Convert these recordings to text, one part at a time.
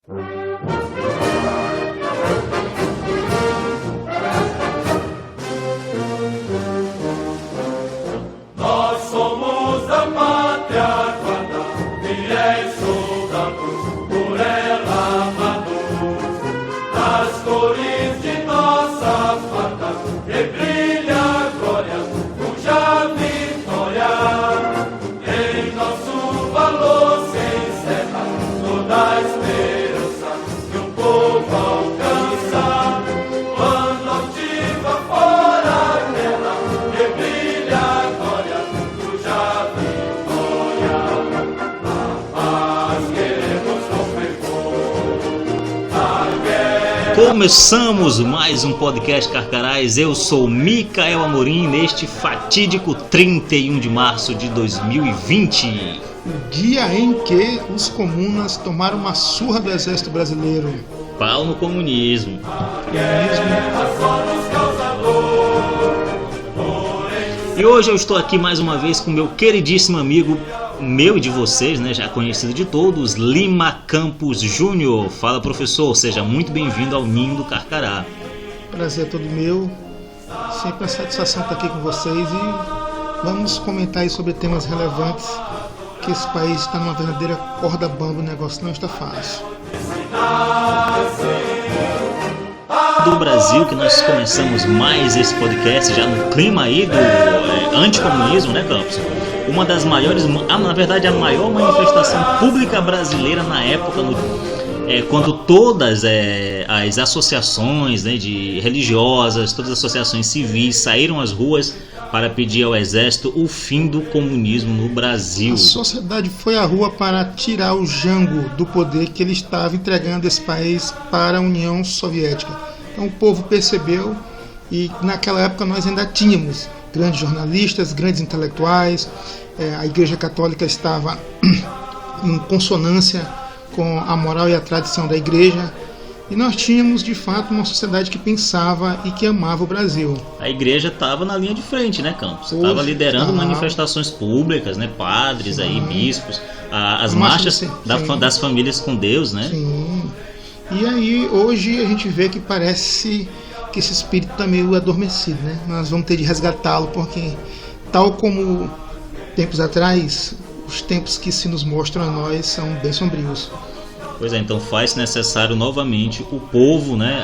Nós somos a pátria armada, fiéis soldados, por ela amados. Nas cores de nossa farda, que brilha a glória, cuja vitória em nosso valor se encerra, toda a esperança que o povo alcança. Quando altiva fora a guerra, que brilha a glória, cuja vitória a paz queremos com fervor. A guerra. Começamos mais um podcast Carcarás. Eu sou Micael Amorim neste fatídico 31 de março de 2020. O dia em que os comunas tomaram uma surra do exército brasileiro. Pau no comunismo. E hoje eu estou aqui mais uma vez com meu queridíssimo amigo, meu e de vocês, né, já conhecido de todos, Lima Campos Júnior. Fala, professor, seja muito bem-vindo ao Ninho do Carcará. Prazer é todo meu. Sempre uma satisfação estar aqui com vocês e vamos comentar aí sobre temas relevantes, que esse país está numa verdadeira corda bamba, o negócio não está fácil. Do Brasil, que nós começamos mais esse podcast já no clima aí do anticomunismo, né, Campos? Uma das maiores, na verdade a maior manifestação pública brasileira na época, quando todas as associações, né, de religiosas, todas as associações civis saíram às ruas para pedir ao exército o fim do comunismo no Brasil. A sociedade foi à rua para tirar o Jango do poder que ele estava entregando esse país para a União Soviética. Então o povo percebeu, e naquela época nós ainda tínhamos grandes jornalistas, grandes intelectuais, a Igreja Católica estava em consonância com a moral e a tradição da Igreja, e nós tínhamos de fato uma sociedade que pensava e que amava o Brasil. A igreja estava na linha de frente, né, Campos? Estava liderando manifestações públicas, né, padres, aí, bispos, as marchas das famílias com Deus, né? Sim. E aí hoje a gente vê que parece que esse espírito está meio adormecido, né? Nós vamos ter de resgatá-lo, porque tal como tempos atrás, os tempos que se nos mostram a nós são bem sombrios. Pois é, então faz necessário novamente o povo, né,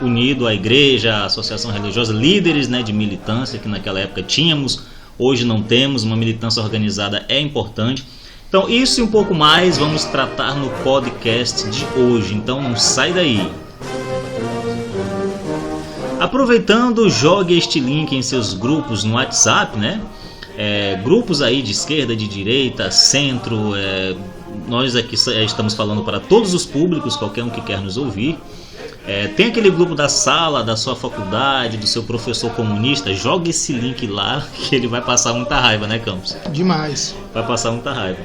unido à igreja, à associação religiosa, líderes, né, de militância, que naquela época tínhamos, hoje não temos. Uma militância organizada é importante. Então isso e um pouco mais vamos tratar no podcast de hoje, então não sai daí. Aproveitando, jogue este link em seus grupos no WhatsApp, né? Grupos aí de esquerda, de direita, centro. Nós aqui estamos falando para todos os públicos, qualquer um que quer nos ouvir. Tem aquele grupo da sala, da sua faculdade, do seu professor comunista. Jogue esse link lá que ele vai passar muita raiva, né, Campos? Demais. Vai passar muita raiva.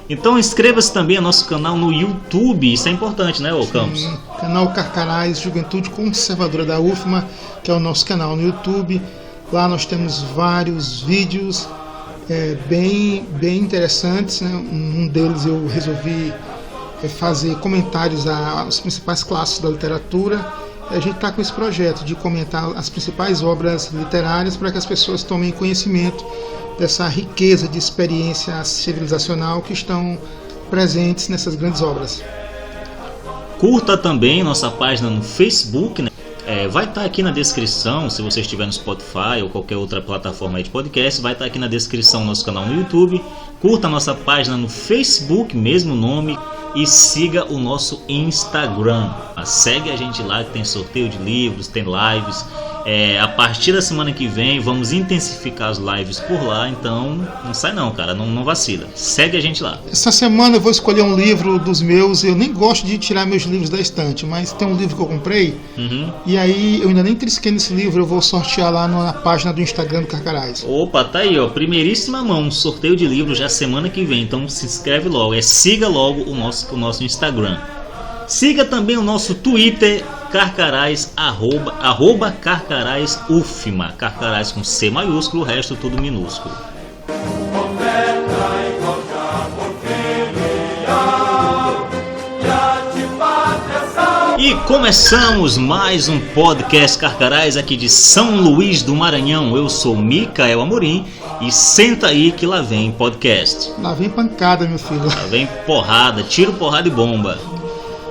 Então inscreva-se também no nosso canal no YouTube. Isso é importante, né, Campos? Sim, canal Carcarás Juventude Conservadora da UFMA, que é o nosso canal no YouTube. Lá nós temos vários vídeos bem interessantes, né? Um deles eu resolvi fazer comentários às principais classes da literatura. A gente está com esse projeto de comentar as principais obras literárias para que as pessoas tomem conhecimento dessa riqueza de experiência civilizacional que estão presentes nessas grandes obras. Curta também nossa página no Facebook, né? Vai estar aqui na descrição, se você estiver no Spotify ou qualquer outra plataforma aí de podcast, vai estar aqui na descrição nosso canal no YouTube. Curta a nossa página no Facebook, mesmo nome, e siga o nosso Instagram. Segue a gente lá, que tem sorteio de livros, tem lives. A partir da semana que vem vamos intensificar as lives por lá, então não sai não, cara, não vacila. Segue a gente lá. Essa semana eu vou escolher um livro dos meus. Eu nem gosto de tirar meus livros da estante, mas tem um livro que eu comprei, e aí eu ainda nem trisquei nesse livro. Eu vou sortear lá na página do Instagram do Carcarás. Opa, tá aí, ó, primeiríssima mão, sorteio de livro já semana que vem, então se inscreve logo, siga logo o nosso Instagram. Siga também o nosso Twitter, Carcarás, arroba Carcarás UFMA, Carcarás com C maiúsculo, o resto tudo minúsculo. Oferta igual já por filial, E começamos mais um podcast Carcarás aqui de São Luís do Maranhão. Eu sou Micael Amorim e senta aí que lá vem podcast. Lá vem pancada, meu filho. Lá vem porrada, tiro, porrada e bomba.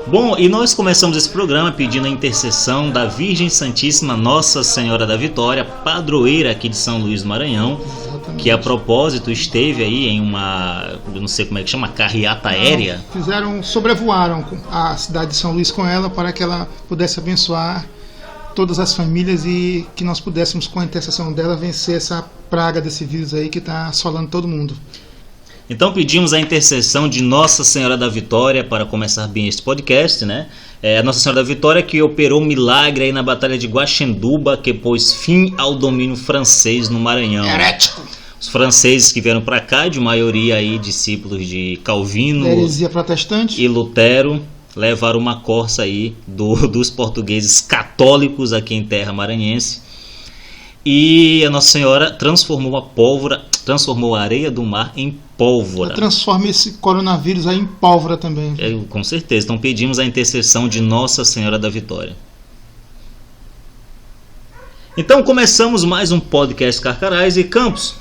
Bom, e nós começamos esse programa pedindo a intercessão da Virgem Santíssima Nossa Senhora da Vitória, padroeira aqui de São Luís do Maranhão, Exatamente. que a propósito esteve aí em uma, eu não sei como é que chama, carreata aérea. Sobrevoaram a cidade de São Luís com ela para que ela pudesse abençoar todas as famílias e que nós pudéssemos, com a intercessão dela, vencer essa praga desse vírus aí que está assolando todo mundo. Então pedimos a intercessão de Nossa Senhora da Vitória para começar bem este podcast, né? A Nossa Senhora da Vitória que operou um milagre aí na Batalha de Guaxenduba, que pôs fim ao domínio francês no Maranhão. Herético! Os franceses que vieram para cá, de maioria aí discípulos de Calvino Heresia protestante. e Lutero, levaram uma corça aí dos portugueses católicos aqui em terra maranhense. E a Nossa Senhora transformou a areia do mar em pólvora. Transforma esse coronavírus aí em pólvora também. Com certeza. Então pedimos a intercessão de Nossa Senhora da Vitória. Então começamos mais um podcast Carcarás e Campos.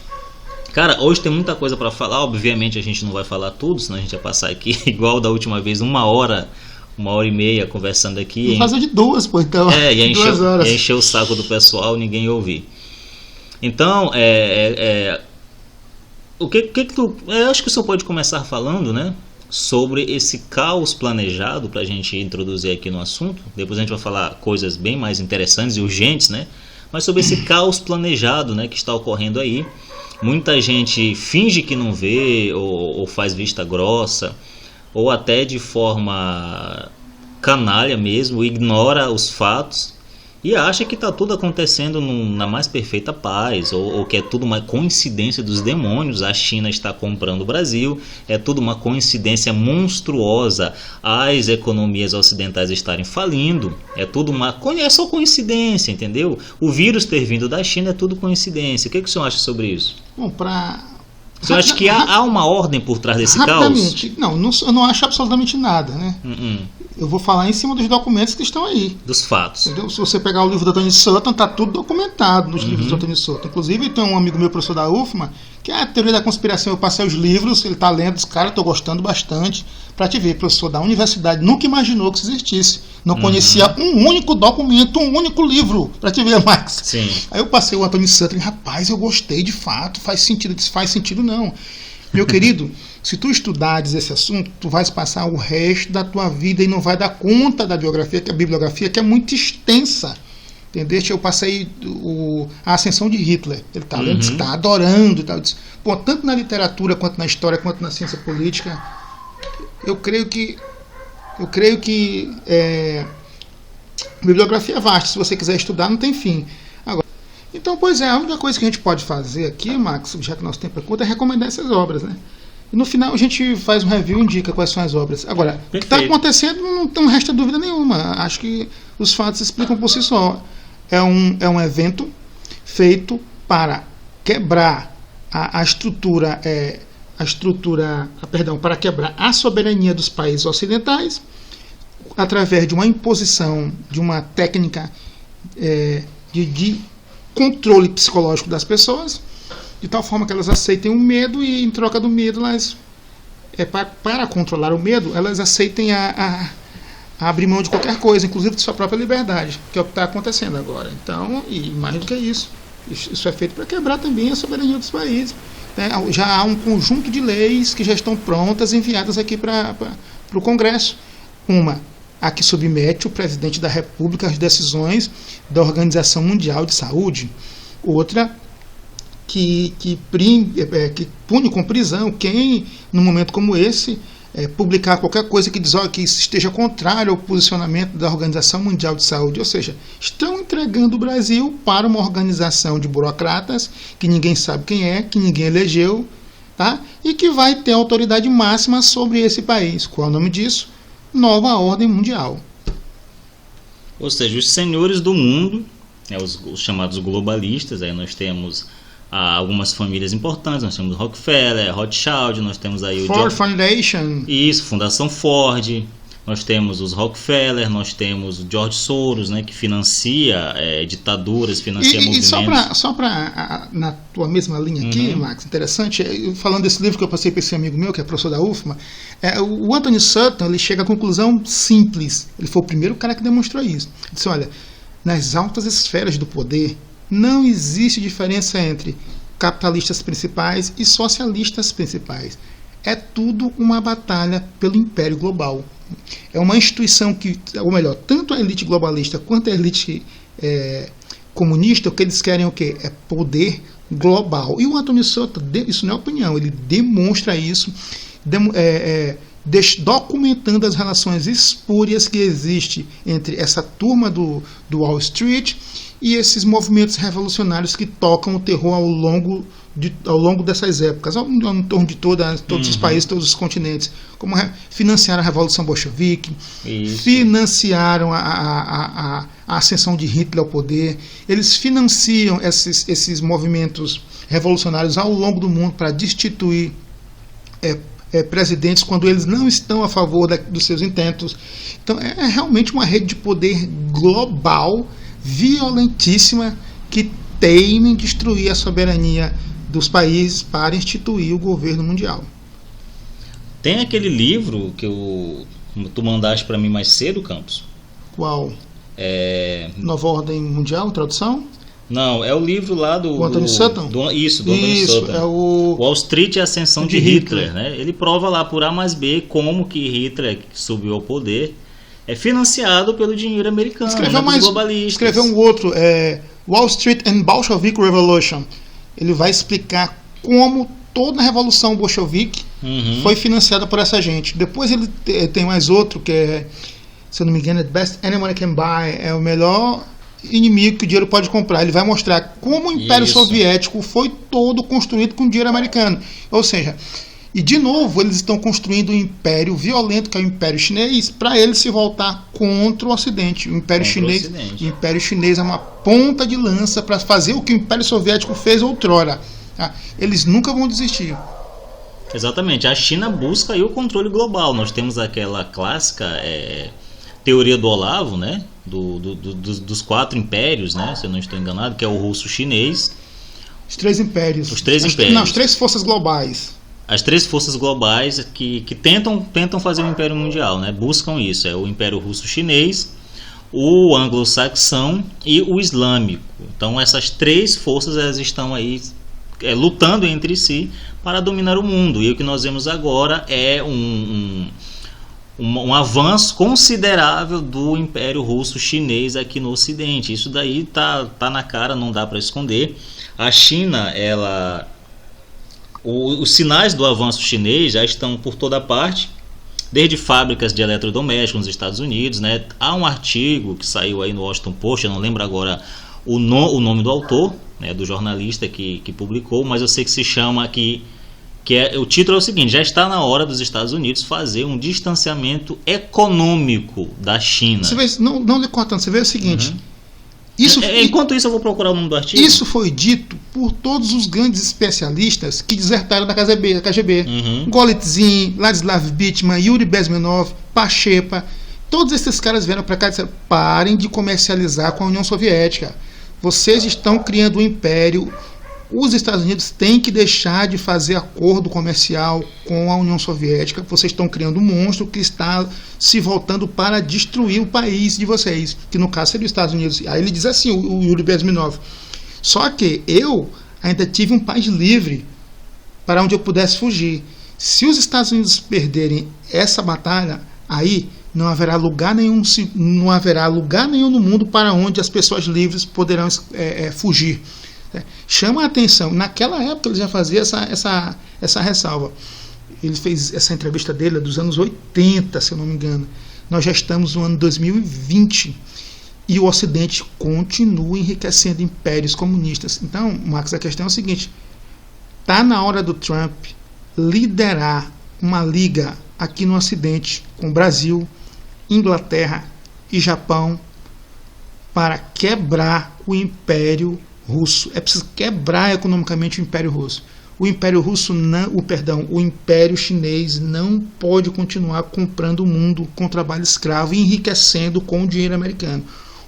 Cara, hoje tem muita coisa para falar. Obviamente a gente não vai falar tudo, senão a gente vai passar aqui igual da última vez, uma hora e meia conversando aqui. Vou fazer de duas, pô, então. Ia 2 horas. encher o saco do pessoal, ninguém ia ouvir. Então, o que tu... acho que o senhor pode começar falando, né? Sobre esse caos planejado, pra gente introduzir aqui no assunto. Depois a gente vai falar coisas bem mais interessantes e urgentes, né? Mas sobre esse caos planejado, né, que está ocorrendo aí. Muita gente finge que não vê ou faz vista grossa, ou até de forma canalha mesmo, ignora os fatos e acha que está tudo acontecendo na mais perfeita paz, ou que é tudo uma coincidência dos demônios. A China está comprando o Brasil, é tudo uma coincidência monstruosa as economias ocidentais estarem falindo, é só coincidência, entendeu? O vírus ter vindo da China é tudo coincidência. O que o senhor acha sobre isso? Bom, Você acha que há uma ordem por trás desse caos? Rapidamente. Não, eu não acho absolutamente nada, né? Eu vou falar em cima dos documentos que estão aí. Dos fatos. Entendeu? Se você pegar o livro do Tony Sutton, está tudo documentado nos livros do Tony Sutton. Inclusive, tem um amigo meu, professor da UFMA, que é a teoria da conspiração. Eu passei os livros, ele está lendo os caras, estou gostando bastante. Para te ver, professor da universidade, nunca imaginou que isso existisse. Não conhecia um único documento, um único livro. Para te ver, Max. Sim. Aí eu passei o Antônio Sutton e, rapaz, eu gostei de fato, faz sentido. Disse, faz sentido não. Meu querido, se tu estudares esse assunto, tu vais passar o resto da tua vida e não vai dar conta da bibliografia, que é muito extensa. Entendeu? Eu passei a ascensão de Hitler. Ele está lendo, está adorando. Tá, pô, tanto na literatura, quanto na história, quanto na ciência política, eu creio que bibliografia é vasta. Se você quiser estudar, não tem fim. Então, pois é, a única coisa que a gente pode fazer aqui, Max, já que nosso tempo é curto, é recomendar essas obras, né? E no final a gente faz um review e indica quais são as obras. Agora, o que está acontecendo não resta dúvida nenhuma. Acho que os fatos explicam por si só. É um evento feito para quebrar para quebrar a soberania dos países ocidentais através de uma imposição de uma técnica de controle psicológico das pessoas, de tal forma que elas aceitem o medo e, em troca do medo, para controlar o medo, elas aceitem a abrir mão de qualquer coisa, inclusive de sua própria liberdade, que é o que está acontecendo agora. Então, e mais do que isso é feito para quebrar também a soberania dos países. Né? Já há um conjunto de leis que já estão prontas, enviadas aqui para o Congresso. A que submete o presidente da República às decisões da Organização Mundial de Saúde. Outra que pune com prisão quem, num momento como esse, publicar qualquer coisa que esteja contrário ao posicionamento da Organização Mundial de Saúde. Ou seja, estão entregando o Brasil para uma organização de burocratas que ninguém sabe quem é, que ninguém elegeu, tá? E que vai ter autoridade máxima sobre esse país. Qual é o nome disso? Nova ordem mundial. Ou seja, os senhores do mundo, os chamados globalistas, aí nós temos algumas famílias importantes, nós temos Rockefeller, Rothschild, nós temos aí o Ford Foundation. Isso, Fundação Ford, Nós temos os Rockefeller, nós temos o George Soros, né, que financia ditaduras, financia movimentos. E só para na tua mesma linha aqui, Max, interessante, falando desse livro que eu passei para esse amigo meu, que é professor da UFMA, o Anthony Sutton, ele chega à conclusão simples. Ele foi o primeiro cara que demonstrou isso. Ele disse, olha, nas altas esferas do poder, não existe diferença entre capitalistas principais e socialistas principais. É tudo uma batalha pelo império global. É uma instituição que, ou melhor, tanto a elite globalista quanto a elite comunista, o que eles querem é o quê? É poder global. E o Anthony Sutton, isso não é opinião, ele demonstra isso, documentando as relações espúrias que existem entre essa turma do Wall Street e esses movimentos revolucionários que tocam o terror ao longo dessas épocas, em torno de todos os países, todos os continentes, como financiaram a Revolução Bolchevique, financiaram a ascensão de Hitler ao poder, eles financiam esses movimentos revolucionários ao longo do mundo para destituir presidentes quando eles não estão a favor dos seus intentos. Então é realmente uma rede de poder global, violentíssima, que teima em destruir a soberania dos países para instituir o governo mundial. Tem aquele livro que tu mandaste para mim mais cedo, Campos. Qual? Nova Ordem Mundial, tradução? Não, é o livro lá do Anthony Sutton? Do Anthony Sutton. É o Wall Street e a Ascensão de Hitler, né? Ele prova lá por A mais B como que Hitler subiu ao poder é financiado pelo dinheiro americano, dos globalistas. Escreveu um outro, Wall Street and Bolshevik Revolution. Ele vai explicar como toda a Revolução Bolchevique foi financiada por essa gente. Depois ele tem mais outro que é, se eu não me engano, The Best Anyone Can Buy, é o melhor inimigo que o dinheiro pode comprar. Ele vai mostrar como o Império Soviético foi todo construído com dinheiro americano. Ou seja, e de novo eles estão construindo um império violento, que é o Império Chinês, para ele se voltar contra o Ocidente. O Império Chinês é uma ponta de lança para fazer o que o Império Soviético fez outrora. Tá? Eles nunca vão desistir. Exatamente. A China busca aí o controle global. Nós temos aquela clássica teoria do Olavo, né? Dos 4 impérios, né? Se eu não estou enganado, que é o russo-chinês. Os 3 impérios. Os 3 impérios. Não, as 3 forças globais. As 3 forças globais que tentam fazer um império mundial, né? Buscam isso. É o Império Russo-Chinês, o anglo-saxão e o islâmico. Então essas 3 forças elas estão aí lutando entre si para dominar o mundo. E o que nós vemos agora é um avanço considerável do Império Russo-Chinês aqui no Ocidente. Isso daí tá na cara, não dá para esconder. A China, os sinais do avanço chinês já estão por toda parte, desde fábricas de eletrodomésticos nos Estados Unidos, né? Há um artigo que saiu aí no Washington Post, eu não lembro agora o nome do autor, né, do jornalista que publicou, mas eu sei que se chama o título é o seguinte: já está na hora dos Estados Unidos fazer um distanciamento econômico da China. Você vê, não lhe cortando, você vê o seguinte. Enquanto isso eu vou procurar o nome do artigo. Isso foi dito por todos os grandes especialistas que desertaram da KGB. Golitsyn, Ladislav Bitman, Yuri Bezmenov, Pachepa. Todos esses caras vieram para cá e disseram: parem de comercializar com a União Soviética. Vocês estão criando um império. Os Estados Unidos têm que deixar de fazer acordo comercial com a União Soviética. Vocês estão criando um monstro que está se voltando para destruir o país de vocês, que no caso seria os Estados Unidos. Aí ele diz assim, o Yuri Bezmenov: só que eu ainda tive um país livre para onde eu pudesse fugir. Se os Estados Unidos perderem essa batalha, aí não haverá lugar nenhum no mundo para onde as pessoas livres poderão fugir. Chama a atenção. Naquela época ele já fazia essa ressalva. Ele fez essa entrevista dele dos anos 80, se eu não me engano. Nós já estamos no ano 2020 e o Ocidente continua enriquecendo impérios comunistas. Então, Max, a questão é o seguinte: está na hora do Trump liderar uma liga aqui no Ocidente com Brasil, Inglaterra e Japão para quebrar o Império Russo. É preciso quebrar economicamente o Império Russo. o Império Russo não, o Império Chinês não pode continuar comprando o mundo com trabalho escravo e enriquecendo com o dinheiro americano.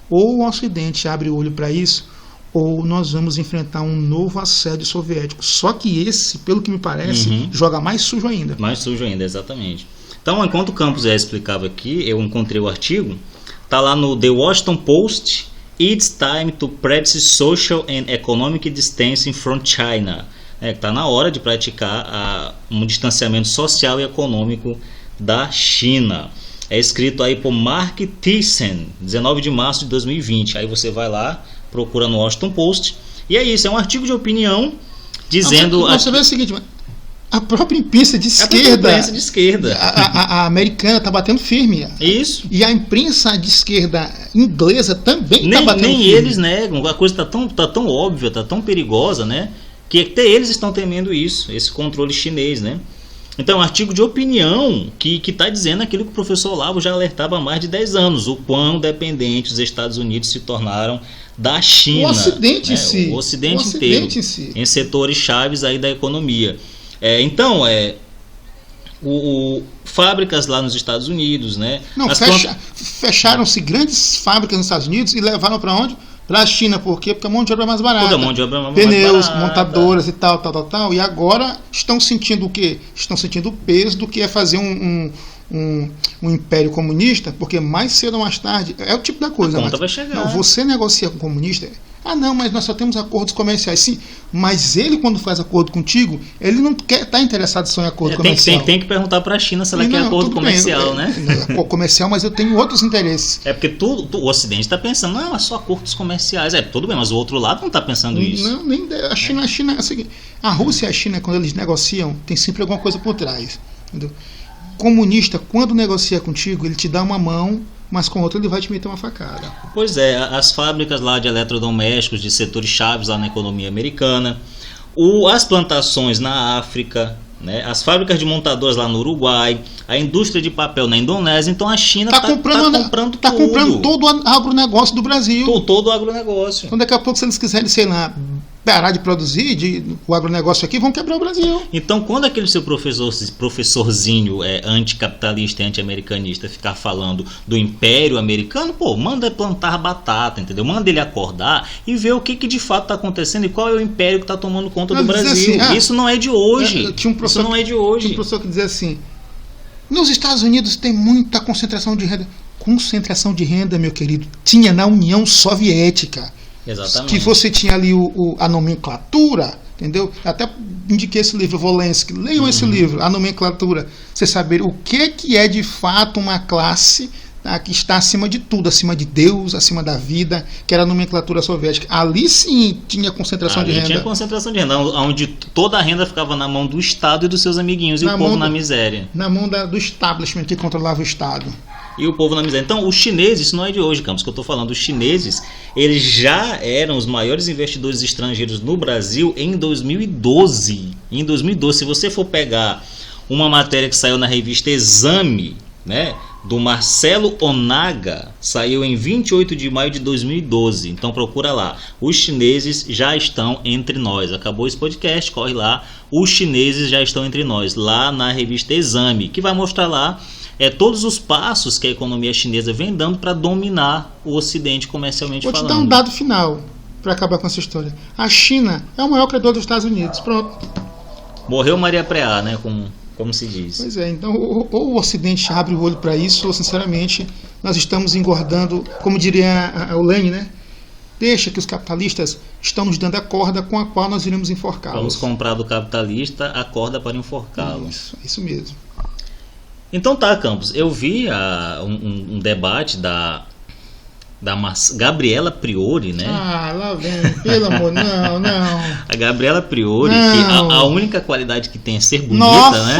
Ou o Ocidente abre o olho para isso, ou nós vamos enfrentar um novo assédio soviético. Só que esse, pelo que me parece, joga mais sujo ainda. Mais sujo ainda, exatamente. Então, enquanto o Campos explicava aqui, eu encontrei o artigo, está lá no The Washington Post, It's time to practice social and economic distancing from China. Está na hora de praticar um distanciamento social e econômico da China. É escrito aí por Mark Thiessen, 19 de março de 2020. Aí você vai lá, procura no Washington Post. E é isso, é um artigo de opinião dizendo... Você vê o seguinte, a própria imprensa de esquerda, a americana está batendo firme. Isso. E a imprensa de esquerda inglesa também está batendo firme. Nem eles negam, a coisa está tão óbvia, está tão perigosa, né? Que até eles estão temendo isso, esse controle chinês, né? Então, um artigo de opinião que está dizendo aquilo que o professor Olavo já alertava há mais de 10 anos, o quão dependentes os Estados Unidos se tornaram da China. O Ocidente, né? O Ocidente inteiro, em setores chaves aí da economia. Fábricas lá nos Estados Unidos, né? Não, fecharam-se grandes fábricas nos Estados Unidos e levaram para onde? Para a China, por quê? Porque a mão de obra é mais barata. Toda mão de obra é mais Pneus, barata. montadoras e tal. E agora estão sentindo o quê? Estão sentindo o peso do que é fazer um império comunista, porque mais cedo ou mais tarde, é o tipo da coisa. A conta vai chegar. Não, você negocia com o comunista, não, mas nós só temos acordos comerciais. Sim, mas ele, quando faz acordo contigo, ele não está interessado só em acordo comercial. Tem que perguntar para a China se ela quer acordo comercial, né? Acordo comercial, mas eu tenho outros interesses. É porque o Ocidente está pensando, não, é só acordos comerciais. Tudo bem, mas o outro lado não está pensando isso. Não, nem a China é o seguinte, a Rússia e a China, quando eles negociam, tem sempre alguma coisa por trás. Entendeu? Comunista, quando negocia contigo, ele te dá uma mão, mas com outra ele vai te meter uma facada. Pois é, as fábricas lá de eletrodomésticos, de setores chaves lá na economia americana, as plantações na África, né, as fábricas de montadoras lá no Uruguai, a indústria de papel na Indonésia. Então a China está comprando todo o agronegócio do Brasil. Todo o agronegócio. Então daqui a pouco, se eles quiserem, sei lá, parar de produzir o agronegócio aqui, vão quebrar o Brasil. Então, quando aquele seu professorzinho anticapitalista e anti-americanista ficar falando do Império Americano, manda plantar batata, entendeu? Manda ele acordar e ver o que de fato está acontecendo e qual é o império que está tomando conta do Brasil. Assim, isso não é de hoje. Isso não é de hoje. Tinha um professor que dizia assim, nos Estados Unidos tem muita concentração de renda. Concentração de renda, meu querido, tinha na União Soviética. Exatamente. Que você tinha ali a nomenclatura, entendeu? Até indiquei esse livro, Volensky. Leiam esse livro, a nomenclatura. Você saber o que é de fato uma classe, tá, que está acima de tudo, acima de Deus, acima da vida, que era a nomenclatura soviética. Ali sim tinha concentração de renda. Tinha concentração de renda, onde toda a renda ficava na mão do Estado e dos seus amiguinhos, e o povo na miséria. Na mão do establishment que controlava o Estado. E o povo na miséria. Então, os chineses, isso não é de hoje, Campos, que eu estou falando. Os chineses, eles já eram os maiores investidores estrangeiros no Brasil em 2012. Em 2012, se você for pegar uma matéria que saiu na revista Exame, né, do Marcelo Onaga, saiu em 28 de maio de 2012. Então procura lá. Os chineses já estão entre nós. Acabou esse podcast, corre lá. Os chineses já estão entre nós, lá na revista Exame, que vai mostrar lá todos os passos que a economia chinesa vem dando para dominar o Ocidente comercialmente falando. Vou te dar um dado final para acabar com essa história. A China é o maior credor dos Estados Unidos. Pronto. Morreu Maria Preá, né? Como se diz. Pois é, então ou o Ocidente abre o olho para isso, ou sinceramente nós estamos engordando, como diria o Lenin, né? Deixa que os capitalistas estão nos dando a corda com a qual nós iremos enforcá-los. Vamos comprar do capitalista a corda para enforcá-lo. Isso mesmo. Então tá, Campos, eu vi um debate da Gabriela Priori, né? Lá vem, pelo amor, não. A Gabriela Priori, não. Que a única qualidade que tem é ser bonita, Nossa! Né?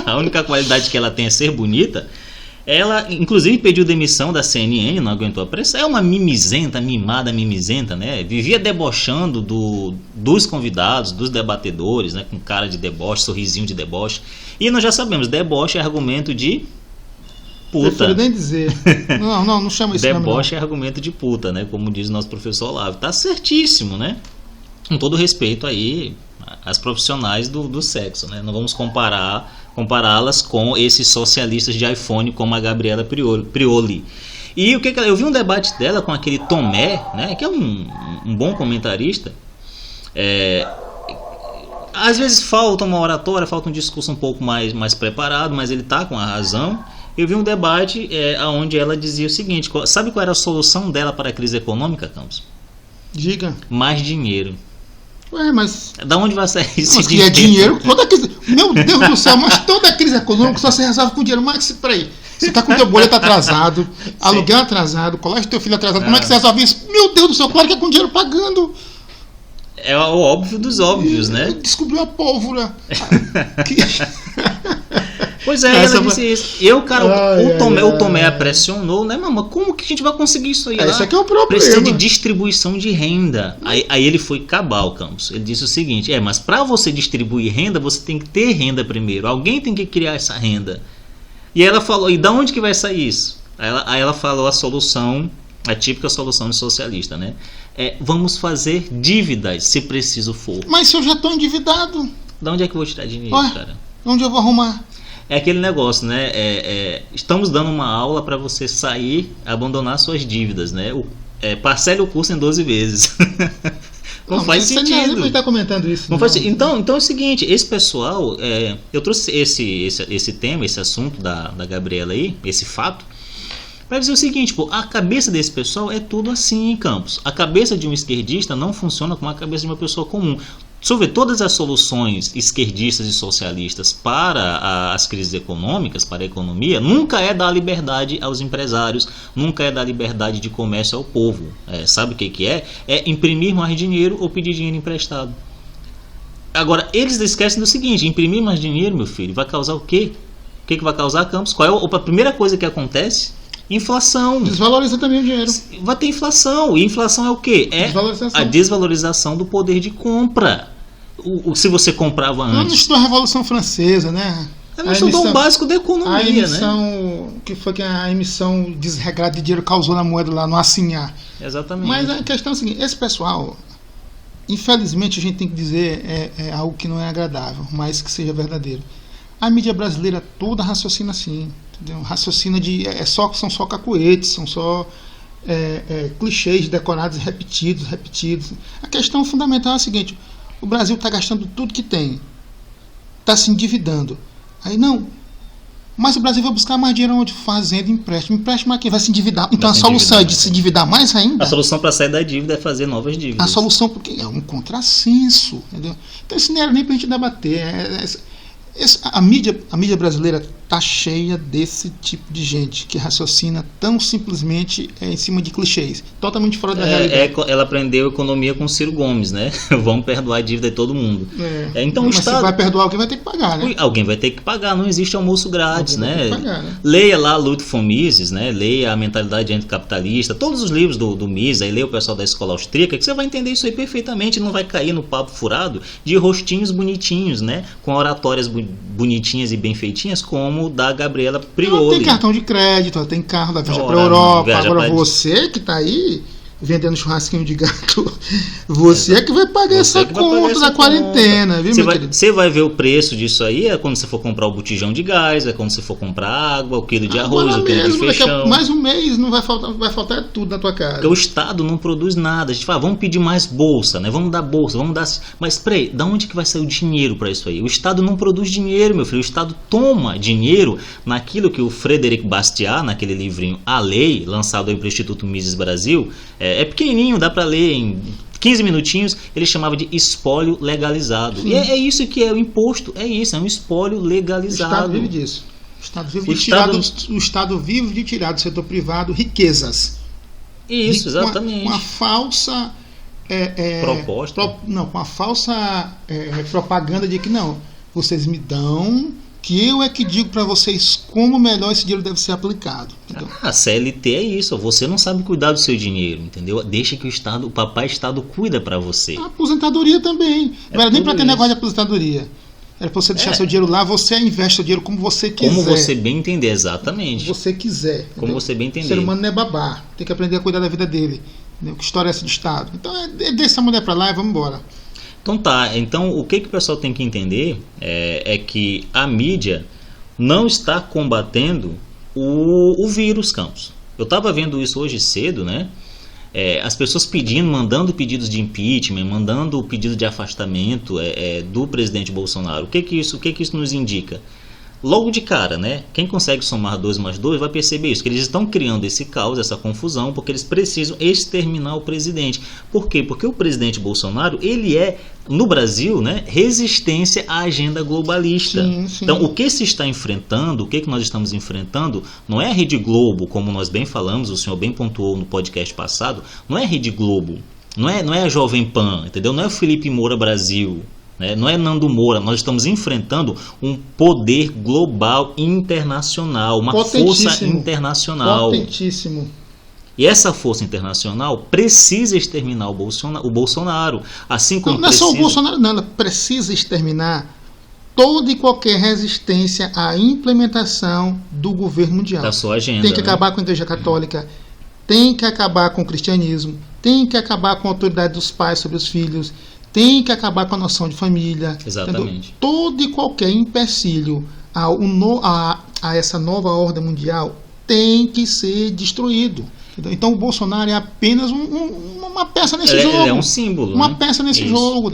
A única qualidade que ela tem é ser bonita. Ela, inclusive, pediu demissão da CNN, não aguentou a pressão. É uma mimada mimizenta, né? Vivia debochando dos convidados, dos debatedores, né? Com cara de deboche, sorrisinho de deboche. E nós já sabemos, deboche é argumento de puta. Prefiro nem dizer. Não chama isso. Deboche é argumento de puta, né? Como diz o nosso professor Olavo. Tá certíssimo, né? Com todo respeito aí às profissionais do sexo, né? Não vamos compará-las com esses socialistas de iPhone como a Gabriela Prioli. E o que eu vi um debate dela com aquele Tomé, né? Que é um bom comentarista. Às vezes falta uma oratória, falta um discurso um pouco mais preparado, mas ele está com a razão. Eu vi um debate onde ela dizia o seguinte: sabe qual era a solução dela para a crise econômica, Campos? Diga. Mais dinheiro. Ué, mas... Da onde vai sair esse Mas que dinheiro? é dinheiro, toda crise... Meu Deus do céu, mas toda crise econômica só se resolve com dinheiro. Mas peraí, você tá com o teu boleto atrasado, aluguel atrasado, colégio do teu filho atrasado, como é que você resolve isso? Meu Deus do céu, claro que é com dinheiro pagando. É o óbvio dos óbvios, né? Descobriu a pólvora. Pois é, ela disse isso. O Tomé a pressionou, né, mamãe? Como que a gente vai conseguir isso aí? Isso aqui é o problema. Precisa de distribuição de renda. Aí ele foi cabal, Campos. Ele disse o seguinte: mas para você distribuir renda, você tem que ter renda primeiro. Alguém tem que criar essa renda. E ela falou: e da onde que vai sair isso? Aí ela falou a solução, a típica solução de socialista, né? Vamos fazer dívidas, se preciso for. Mas se eu já estou endividado? Da onde é que eu vou tirar dinheiro, cara? Onde eu vou arrumar? É aquele negócio, né? Estamos dando uma aula para você sair, abandonar suas dívidas, né? Parcele o curso em 12 vezes. Não faz sentido. Não está comentando isso. Não faz sentido. Então é o seguinte: esse pessoal, eu trouxe esse tema, esse assunto da Gabriela aí, esse fato, para dizer o seguinte: a cabeça desse pessoal é tudo assim, em Campos. A cabeça de um esquerdista não funciona como a cabeça de uma pessoa comum. Se eu ver todas as soluções esquerdistas e socialistas para as crises econômicas, para a economia, nunca é dar liberdade aos empresários, nunca é dar liberdade de comércio ao povo. Sabe o que é? É imprimir mais dinheiro ou pedir dinheiro emprestado. Agora, eles esquecem do seguinte: imprimir mais dinheiro, meu filho, vai causar o quê? O que vai causar, Campos? Qual é a primeira coisa que acontece? Inflação. Desvaloriza também o dinheiro. Vai ter inflação. E inflação é o quê? A desvalorização do poder de compra. Se você comprava antes. Não estudou a Revolução Francesa, né? Ela estudou o básico da economia, a emissão, né? Que foi que a emissão desregrada de dinheiro causou na moeda lá no assinhar. Exatamente. Mas a questão é a seguinte: esse pessoal, infelizmente a gente tem que dizer, é algo que não é agradável, mas que seja verdadeiro. A mídia brasileira toda raciocina assim, entendeu? Raciocina são só cacoetes, são só clichês decorados, repetidos. A questão fundamental é a seguinte: o Brasil está gastando tudo que tem, está se endividando. Aí não, mas o Brasil vai buscar mais dinheiro onde? Fazendo empréstimo. Empréstimo a quem? Vai se endividar. Então a solução é de se endividar mais ainda? A solução para sair da dívida é fazer novas dívidas. A solução, porque é um contrassenso, entendeu? Então isso não era nem para a gente debater. A mídia brasileira está cheia desse tipo de gente que raciocina tão simplesmente em cima de clichês, totalmente fora da realidade. Ela aprendeu economia com Ciro Gomes, né? Vamos perdoar a dívida de todo mundo. Então, mas se vai perdoar, alguém vai ter que pagar, né? Alguém vai ter que pagar, não existe almoço grátis, né? Pagar, né? Leia lá Ludwig von Mises, né? Leia A Mentalidade Anticapitalista, todos os livros do Mises, aí leia o pessoal da escola austríaca, que você vai entender isso aí perfeitamente, não vai cair no papo furado de rostinhos bonitinhos, né? Com oratórias bonitinhas e bem feitinhas, como da Gabriela Prioli. Ela tem cartão de crédito, ela tem carro da Viaja para a Europa. Agora você que está aí vendendo churrasquinho de gato, você é que vai pagar essa conta da quarentena, viu, meu querido? Você vai ver o preço disso aí, quando você for comprar o botijão de gás, quando você for comprar água, o quilo de arroz, o quilo de feijão. Mais um mês não vai faltar tudo na tua casa. Porque o Estado não produz nada. A gente fala, vamos pedir mais bolsa, né? Vamos dar bolsa, vamos dar... Mas peraí, da onde que vai sair o dinheiro para isso aí? O Estado não produz dinheiro, meu filho. O Estado toma dinheiro naquilo que o Frederic Bastiat, naquele livrinho A Lei, lançado aí pelo Instituto Mises Brasil, é pequenininho, dá para ler em 15 minutinhos, ele chamava de espólio legalizado. Sim. E é isso que é o imposto, é um espólio legalizado. O Estado vive disso. O Estado vive de tirar do setor privado riquezas. Isso, exatamente. Com a falsa proposta. Com a falsa propaganda de que não, vocês me dão, que eu é que digo para vocês como melhor esse dinheiro deve ser aplicado. Entendeu? A CLT é isso, você não sabe cuidar do seu dinheiro, entendeu? Deixa que o papai Estado cuida para você. A aposentadoria também. Não era nem para ter negócio de aposentadoria. Era para você deixar seu dinheiro lá, você investe o dinheiro como você quiser. Como você bem entender, exatamente. Como você quiser. Como você bem entender. O ser humano não é babá, tem que aprender a cuidar da vida dele. Entendeu? Que história é essa de Estado? Então deixa essa mulher para lá e vamos embora. Então tá, então o que o pessoal tem que entender é que a mídia não está combatendo o vírus, Campos. Eu estava vendo isso hoje cedo, né? As pessoas mandando pedidos de impeachment, mandando pedido de afastamento do presidente Bolsonaro. O que isso nos indica? Logo de cara, né? Quem consegue somar 2 mais 2 vai perceber isso, que eles estão criando esse caos, essa confusão, porque eles precisam exterminar o presidente. Por quê? Porque o presidente Bolsonaro, ele no Brasil, né, resistência à agenda globalista. Sim, sim. Então, o que se está enfrentando, o que nós estamos enfrentando, não é a Rede Globo, como nós bem falamos, o senhor bem pontuou no podcast passado, não é a Rede Globo, não é a Jovem Pan, entendeu? Não é o Felipe Moura Brasil, não é Nando Moura. Nós estamos enfrentando um poder global internacional, uma força internacional. Potentíssimo. E essa força internacional precisa exterminar o Bolsonaro. Assim como não é só o Bolsonaro, não. Ela precisa exterminar toda e qualquer resistência à implementação do governo mundial. Da sua agenda. Tem que acabar com a Igreja Católica, tem que acabar com o cristianismo, tem que acabar com a autoridade dos pais sobre os filhos, tem que acabar com a noção de família. Exatamente. Entendeu? Todo e qualquer empecilho a essa nova ordem mundial tem que ser destruído. Então o Bolsonaro é apenas uma peça nesse jogo. Ele é um símbolo. Uma né? peça nesse jogo.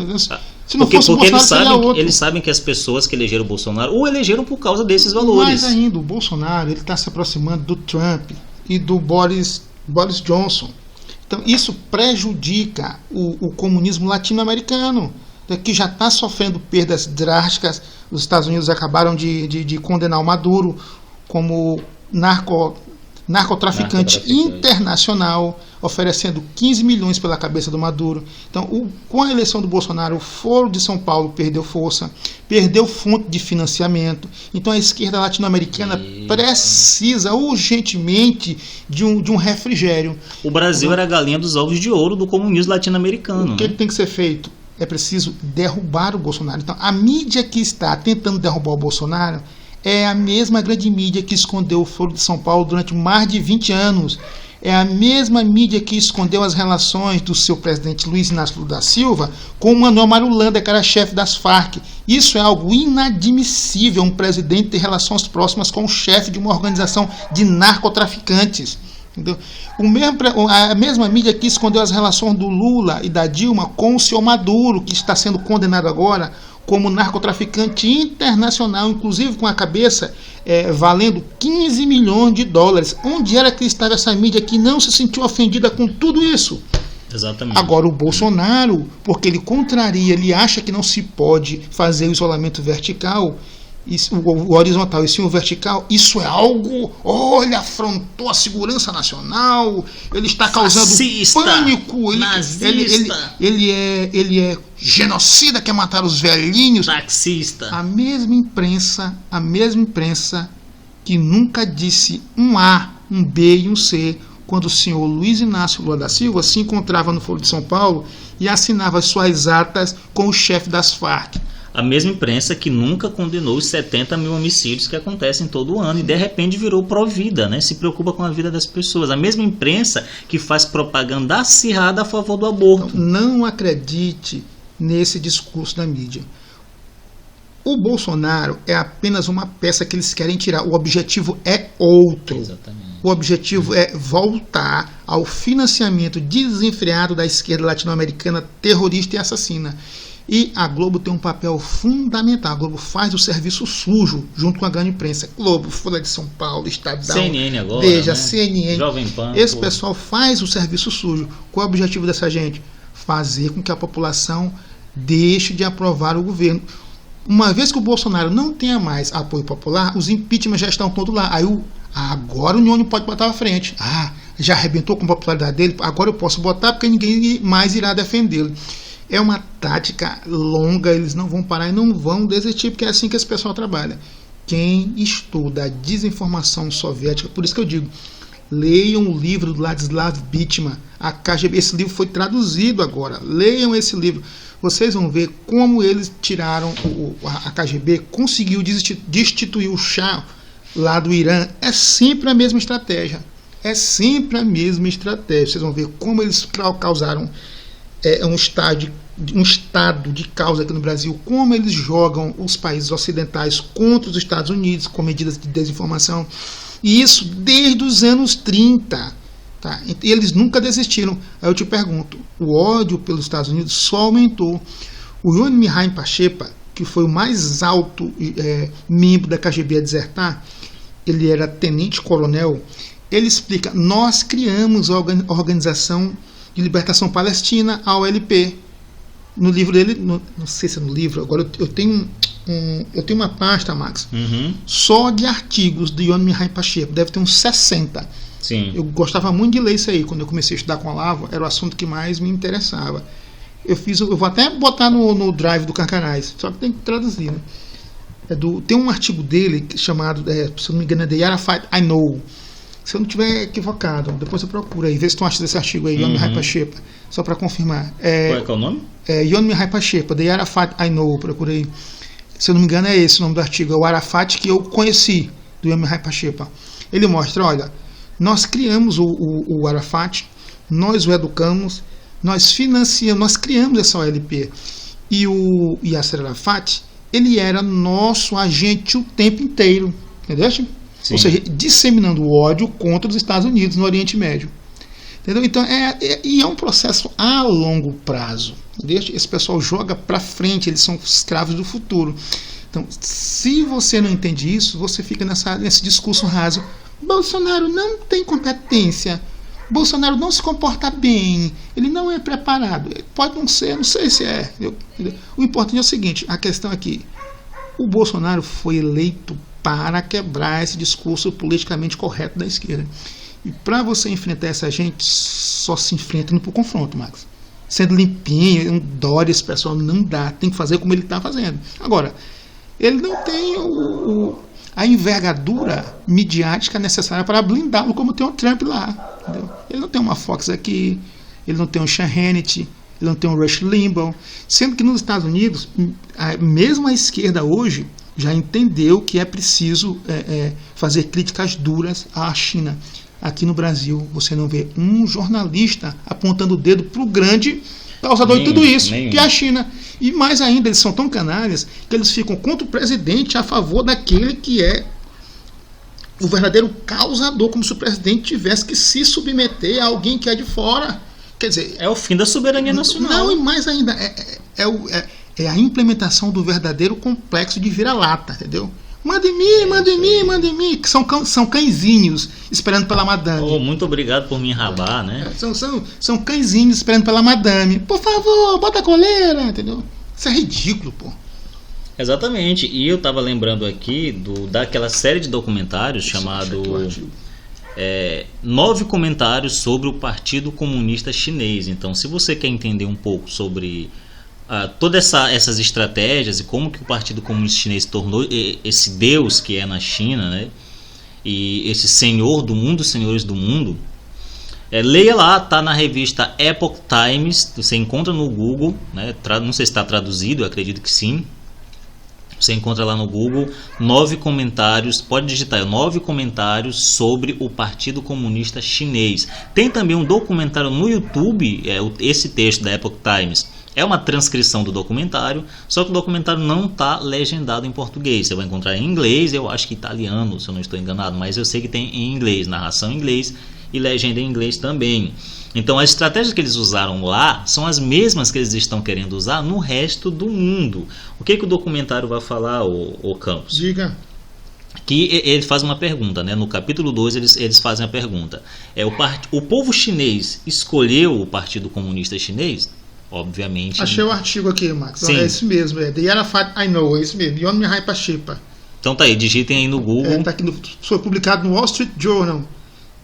Se não porque fosse o Bolsonaro, seria outro. Eles sabem que as pessoas que elegeram o Bolsonaro ou elegeram por causa desses valores. Mais ainda, o Bolsonaro está se aproximando do Trump e do Boris Johnson. Então isso prejudica o comunismo latino-americano, que já está sofrendo perdas drásticas. Os Estados Unidos acabaram de condenar o Maduro como narcotraficante internacional, oferecendo 15 milhões pela cabeça do Maduro. Então, com a eleição do Bolsonaro, o Foro de São Paulo perdeu força, perdeu fonte de financiamento. Então, a esquerda latino-americana precisa urgentemente de um refrigério. O Brasil era a galinha dos ovos de ouro do comunismo latino-americano. O que tem que ser feito? É preciso derrubar o Bolsonaro. Então, a mídia que está tentando derrubar o Bolsonaro é a mesma grande mídia que escondeu o Foro de São Paulo durante mais de 20 anos. É a mesma mídia que escondeu as relações do seu presidente Luiz Inácio Lula da Silva com o Manuel Marulanda, que era chefe das Farc. Isso é algo inadmissível, um presidente ter relações próximas com o chefe de uma organização de narcotraficantes. Entendeu? A mesma mídia que escondeu as relações do Lula e da Dilma com o senhor Maduro, que está sendo condenado agora como narcotraficante internacional, inclusive com a cabeça valendo 15 milhões de dólares. Onde era que estava essa mídia que não se sentiu ofendida com tudo isso? Exatamente. Agora o Bolsonaro, porque ele contraria, ele acha que não se pode fazer o isolamento vertical, o horizontal e sim o vertical, isso é algo, olha, afrontou a segurança nacional, ele está causando fascista, pânico, ele é genocida, quer matar os velhinhos. Taxista. A mesma imprensa que nunca disse um A, um B e um C quando o senhor Luiz Inácio Lula da Silva se encontrava no Foro de São Paulo e assinava suas atas com o chefe das Farc. A mesma imprensa que nunca condenou os 70 mil homicídios que acontecem todo ano e de repente virou pró-vida, né? Se preocupa com a vida das pessoas. A mesma imprensa que faz propaganda acirrada a favor do aborto. Então, não acredite nesse discurso da mídia. O Bolsonaro é apenas uma peça que eles querem tirar. O objetivo é outro. Exatamente. O objetivo é voltar ao financiamento desenfreado da esquerda latino-americana terrorista e assassina. E a Globo tem um papel fundamental. A Globo faz o serviço sujo junto com a grande imprensa. Globo, Folha de São Paulo, Estadão, CNN agora, Veja, né? CNN. Jovem Pan. Esse pessoal faz o serviço sujo. Qual é o objetivo dessa gente? Fazer com que a população deixe de aprovar o governo. Uma vez que o Bolsonaro não tenha mais apoio popular, os impeachment já estão todos lá. Aí agora o União pode botar à frente. Já arrebentou com a popularidade dele, agora eu posso botar porque ninguém mais irá defendê-lo. É uma tática longa, eles não vão parar e não vão desistir, porque é assim que esse pessoal trabalha. Quem estuda a desinformação soviética, por isso que eu digo, leiam o livro do Ladislav Bittman, a KGB, esse livro foi traduzido agora, leiam esse livro, vocês vão ver como eles tiraram, a KGB conseguiu destituir o Shah lá do Irã, é sempre a mesma estratégia. É sempre a mesma estratégia. Vocês vão ver como eles causaram um estado de causa aqui no Brasil, como eles jogam os países ocidentais contra os Estados Unidos com medidas de desinformação. E isso desde os anos 30. Tá? E eles nunca desistiram. Aí eu te pergunto, o ódio pelos Estados Unidos só aumentou. O Yoni Mihai Pachepa, que foi o mais alto membro da KGB a desertar, ele era tenente-coronel, ele explica, nós criamos a Organização de Libertação Palestina, a OLP. No livro dele, não sei se é no livro, agora eu tenho uma pasta, Max, só de artigos de Yoni Mihai Pachepa, deve ter uns 60. Sim. Eu gostava muito de ler isso aí, quando eu comecei a estudar com a Olavo, era o assunto que mais me interessava. Eu vou até botar no drive do Carcarás, só que tem que traduzir, né? Tem um artigo dele chamado, se eu não me engano, é The Arafat I Know. Se eu não estiver equivocado, depois você procura aí, vê se tu acha desse artigo aí, Yoni Mihai Pachepa, só para confirmar. Qual é que é o nome? Yoni Mihai Pachepa, The Arafat I Know, procura aí. Se eu não me engano, é esse o nome do artigo, é o Arafat que eu conheci, do Yoni Mihai Pachepa. Ele mostra, olha, nós criamos o Arafat, nós o educamos, nós financiamos, nós criamos essa OLP. E o Yasser Arafat, ele era nosso agente o tempo inteiro, entendeu? Sim. Ou seja, disseminando o ódio contra os Estados Unidos no Oriente Médio. Entendeu? Então, é um processo a longo prazo. Entendeu? Esse pessoal joga para frente, eles são escravos do futuro. Então, se você não entende isso, você fica nesse discurso raso. Bolsonaro não tem competência, Bolsonaro não se comporta bem, ele não é preparado. Pode não ser, não sei se é. O importante é o seguinte, a questão aqui, o Bolsonaro foi eleito para quebrar esse discurso politicamente correto da esquerda. E para você enfrentar essa gente, só se enfrenta indo pro confronto, Max. Sendo limpinho, um Dória, esse pessoal não dá, tem que fazer como ele está fazendo. Agora, ele não tem a envergadura midiática necessária para blindá-lo como tem o Trump lá. Entendeu? Ele não tem uma Fox aqui, ele não tem um Sean Hannity, ele não tem um Rush Limbaugh, sendo que nos Estados Unidos, mesmo a esquerda hoje já entendeu que é preciso fazer críticas duras à China. Aqui no Brasil você não vê um jornalista apontando o dedo para o grande causador de tudo isso, que é a China. E mais ainda, eles são tão canalhas que eles ficam contra o presidente a favor daquele que é o verdadeiro causador, como se o presidente tivesse que se submeter a alguém que é de fora. Quer dizer, é o fim da soberania nacional. Não, e mais ainda, é a implementação do verdadeiro complexo de vira-lata, entendeu? Manda em mim, manda em mim, manda em mim. Que são cãezinhos esperando pela madame. Oh, muito obrigado por me enrabar, né? São cãezinhos esperando pela madame. Por favor, bota a coleira, entendeu? Isso é ridículo, pô. Exatamente. E eu tava lembrando aqui daquela série de documentários chamado 9 comentários sobre o Partido Comunista Chinês. Então, se você quer entender um pouco sobre todas essas estratégias e como que o Partido Comunista Chinês tornou esse Deus que é na China, né? E esse senhor do mundo, senhores do mundo, leia lá, tá na revista Epoch Times, você encontra no Google, né? Não sei se está traduzido, eu acredito que sim. Você encontra lá no Google 9 comentários, pode digitar 9 comentários sobre o Partido Comunista Chinês. Tem também um documentário no YouTube, esse texto da Epoch Times é uma transcrição do documentário, só que o documentário não está legendado em português. Você vai encontrar em inglês, eu acho que italiano, se eu não estou enganado, mas eu sei que tem em inglês, narração em inglês e legenda em inglês também. Então as estratégias que eles usaram lá são as mesmas que eles estão querendo usar no resto do mundo. O que o documentário vai falar, o Campos? Diga. Que ele faz uma pergunta, né? No capítulo 2 eles fazem a pergunta. O povo chinês escolheu o Partido Comunista Chinês? Obviamente. Achei o artigo aqui, Max. Sim. É esse mesmo, The Arafat I Know, é esse mesmo. Yoni Mihai Pachepa. Então tá aí, digitem aí no Google. Tá aqui foi publicado no Wall Street Journal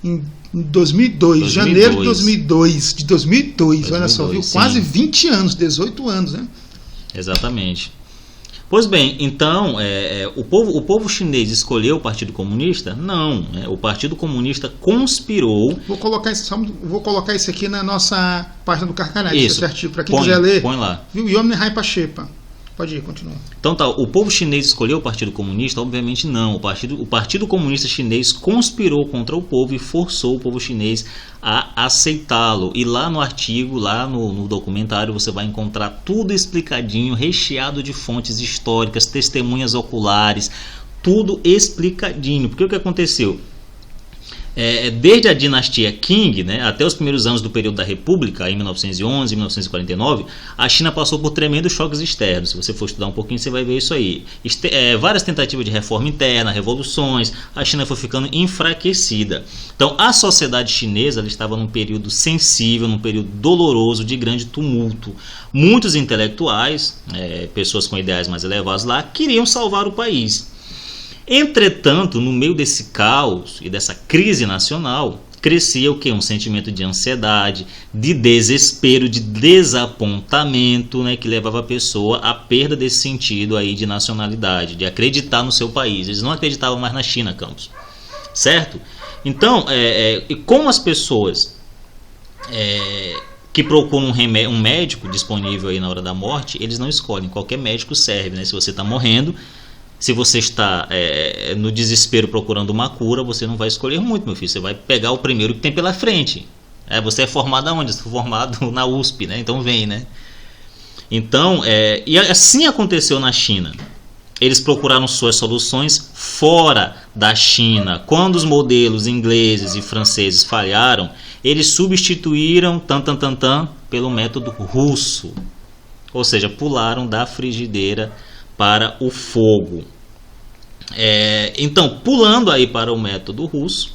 em 2002, janeiro de 2002. De 2002, olha só, viu? Sim. Quase 20 anos, 18 anos, né? Exatamente. Pois bem, então, o povo chinês escolheu o Partido Comunista? Não, né? O Partido Comunista conspirou. Vou colocar isso aqui na nossa página do Carcará, esse artigo, para quem quiser ler. Põe lá. Viu? Yoni Mihai Pachepa. Pode ir, continua. Então tá, o povo chinês escolheu o Partido Comunista? Obviamente não. O Partido Comunista Chinês conspirou contra o povo e forçou o povo chinês a aceitá-lo. E lá no artigo, lá no documentário, você vai encontrar tudo explicadinho, recheado de fontes históricas, testemunhas oculares, tudo explicadinho. Porque o que aconteceu? Desde a dinastia Qing, né, até os primeiros anos do período da República, em 1911, 1949, a China passou por tremendos choques externos. Se você for estudar um pouquinho, você vai ver isso aí. Várias tentativas de reforma interna, revoluções, a China foi ficando enfraquecida. Então, a sociedade chinesa ela estava num período sensível, num período doloroso, de grande tumulto. Muitos intelectuais, pessoas com ideais mais elevados lá, queriam salvar o país. Entretanto, no meio desse caos e dessa crise nacional, crescia o quê? Um sentimento de ansiedade, de desespero, de desapontamento, né, que levava a pessoa à perda desse sentido aí de nacionalidade, de acreditar no seu país. Eles não acreditavam mais na China, Campos. Certo? Então, como as pessoas que procuram um médico disponível aí na hora da morte, eles não escolhem. Qualquer médico serve, né? Se você está morrendo, se você está no desespero procurando uma cura, você não vai escolher muito, meu filho. Você vai pegar o primeiro que tem pela frente. Você é formado aonde? Você é formado na USP, né? Então vem, né? Então, e assim aconteceu na China. Eles procuraram suas soluções fora da China. Quando os modelos ingleses e franceses falharam, eles substituíram pelo método russo. Ou seja, pularam da frigideira para o fogo. Então, pulando aí para o método russo,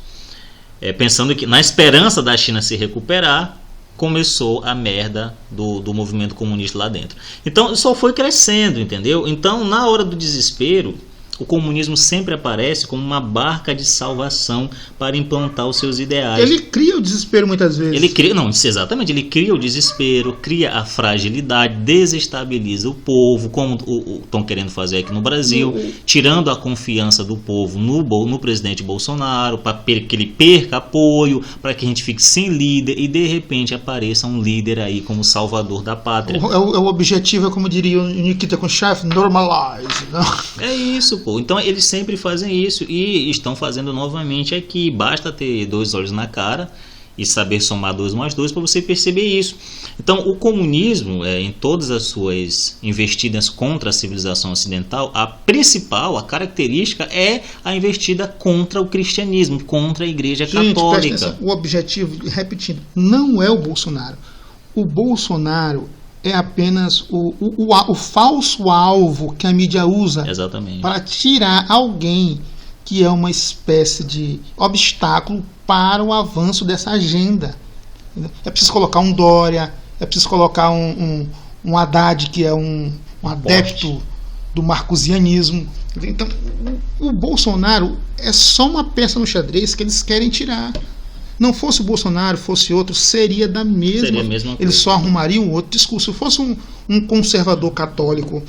pensando que na esperança da China se recuperar, começou a merda do movimento comunista lá dentro. Então, só foi crescendo, entendeu? Então, na hora do desespero, o comunismo sempre aparece como uma barca de salvação para implantar os seus ideais. Ele cria o desespero muitas vezes. Ele cria o desespero, cria a fragilidade, desestabiliza o povo, como estão querendo fazer aqui no Brasil, tirando a confiança do povo no presidente Bolsonaro, para que ele perca apoio, para que a gente fique sem líder e de repente apareça um líder aí como salvador da pátria. O objetivo é, como diria o Nikita Khrushchev, normalize. Não? É isso, pô. Então eles sempre fazem isso e estão fazendo novamente aqui. Basta ter 2 olhos na cara e saber somar 2 mais 2 para você perceber isso. Então o comunismo, em todas as suas investidas contra a civilização ocidental, a característica é a investida contra o cristianismo, contra a Igreja Católica. O objetivo, repetindo, não é o Bolsonaro. O Bolsonaro é apenas o falso alvo que a mídia usa para tirar alguém que é uma espécie de obstáculo para o avanço dessa agenda. É preciso colocar um Dória, é preciso colocar um Haddad, que é um adepto do marcusianismo. Então, o Bolsonaro é só uma peça no xadrez que eles querem tirar. Não fosse o Bolsonaro, fosse outro, seria da mesma coisa. Eles só arrumariam outro discurso. Se fosse um conservador católico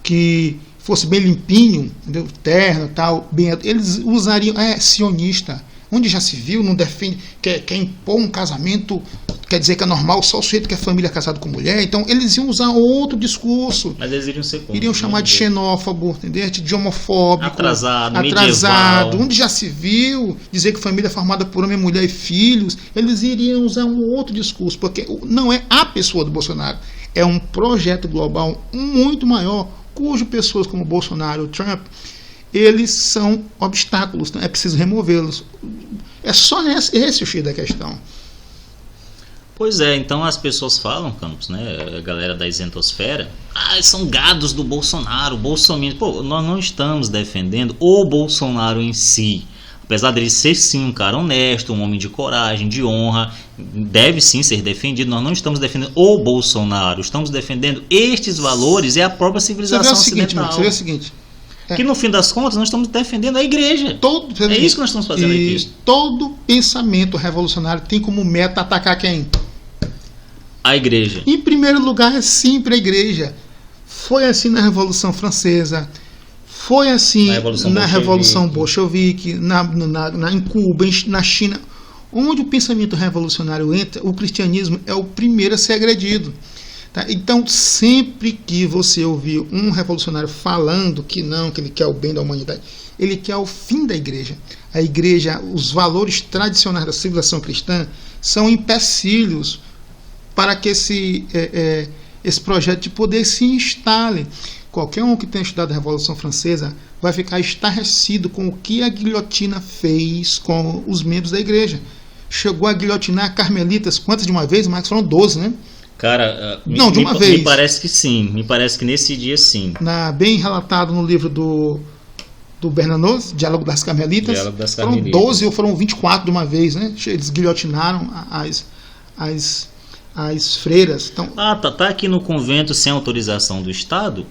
que fosse bem limpinho, entendeu? Terno, tal, eles usariam sionista. Onde já se viu, não defende, quer impor um casamento, quer dizer que é normal só o sujeito que é família casado com mulher. Então eles iam usar outro discurso. Mas eles iriam ser contra. Iriam chamar de xenófobo, entendeu? De homofóbico. Atrasado. Medieval. Onde já se viu dizer que família é formada por homem, mulher e filhos. Eles iriam usar um outro discurso, porque não é a pessoa do Bolsonaro. É um projeto global muito maior, cujo pessoas como Bolsonaro e Trump, eles são obstáculos, é preciso removê-los. É só esse o X da questão. Pois é, então as pessoas falam, Campos, né, a galera da isentosfera, são gados do Bolsonaro, bolsominions. Pô, nós não estamos defendendo o Bolsonaro em si. Apesar dele ser sim um cara honesto, um homem de coragem, de honra, deve sim ser defendido. Nós não estamos defendendo o Bolsonaro, estamos defendendo estes valores e a própria civilização ocidental. Você vê o seguinte, que no fim das contas nós estamos defendendo a igreja. Isso que nós estamos fazendo aqui. Todo pensamento revolucionário tem como meta atacar quem? A igreja. Em primeiro lugar é sempre a igreja. Foi assim na Revolução Francesa, foi assim na Revolução Bolchevique, em Cuba, na China. Onde o pensamento revolucionário entra, o cristianismo é o primeiro a ser agredido. Tá? Então, sempre que você ouvir um revolucionário falando que não, que ele quer o bem da humanidade, ele quer o fim da igreja. A igreja, os valores tradicionais da civilização cristã são empecilhos para que esse projeto de poder se instale. Qualquer um que tenha estudado a Revolução Francesa vai ficar estarrecido com o que a guilhotina fez com os membros da igreja. Chegou a guilhotinar carmelitas, quantas de uma vez? Mas foram 12, né? Cara, Não, de uma vez. Me parece que sim. Me parece que nesse dia sim. Bem relatado no livro do Bernanos, Diálogo das Carmelitas. Diálogo das foram Carmelitas. 12 ou foram 24 de uma vez, né? Eles guilhotinaram as freiras. Então, Tá aqui no convento sem autorização do Estado,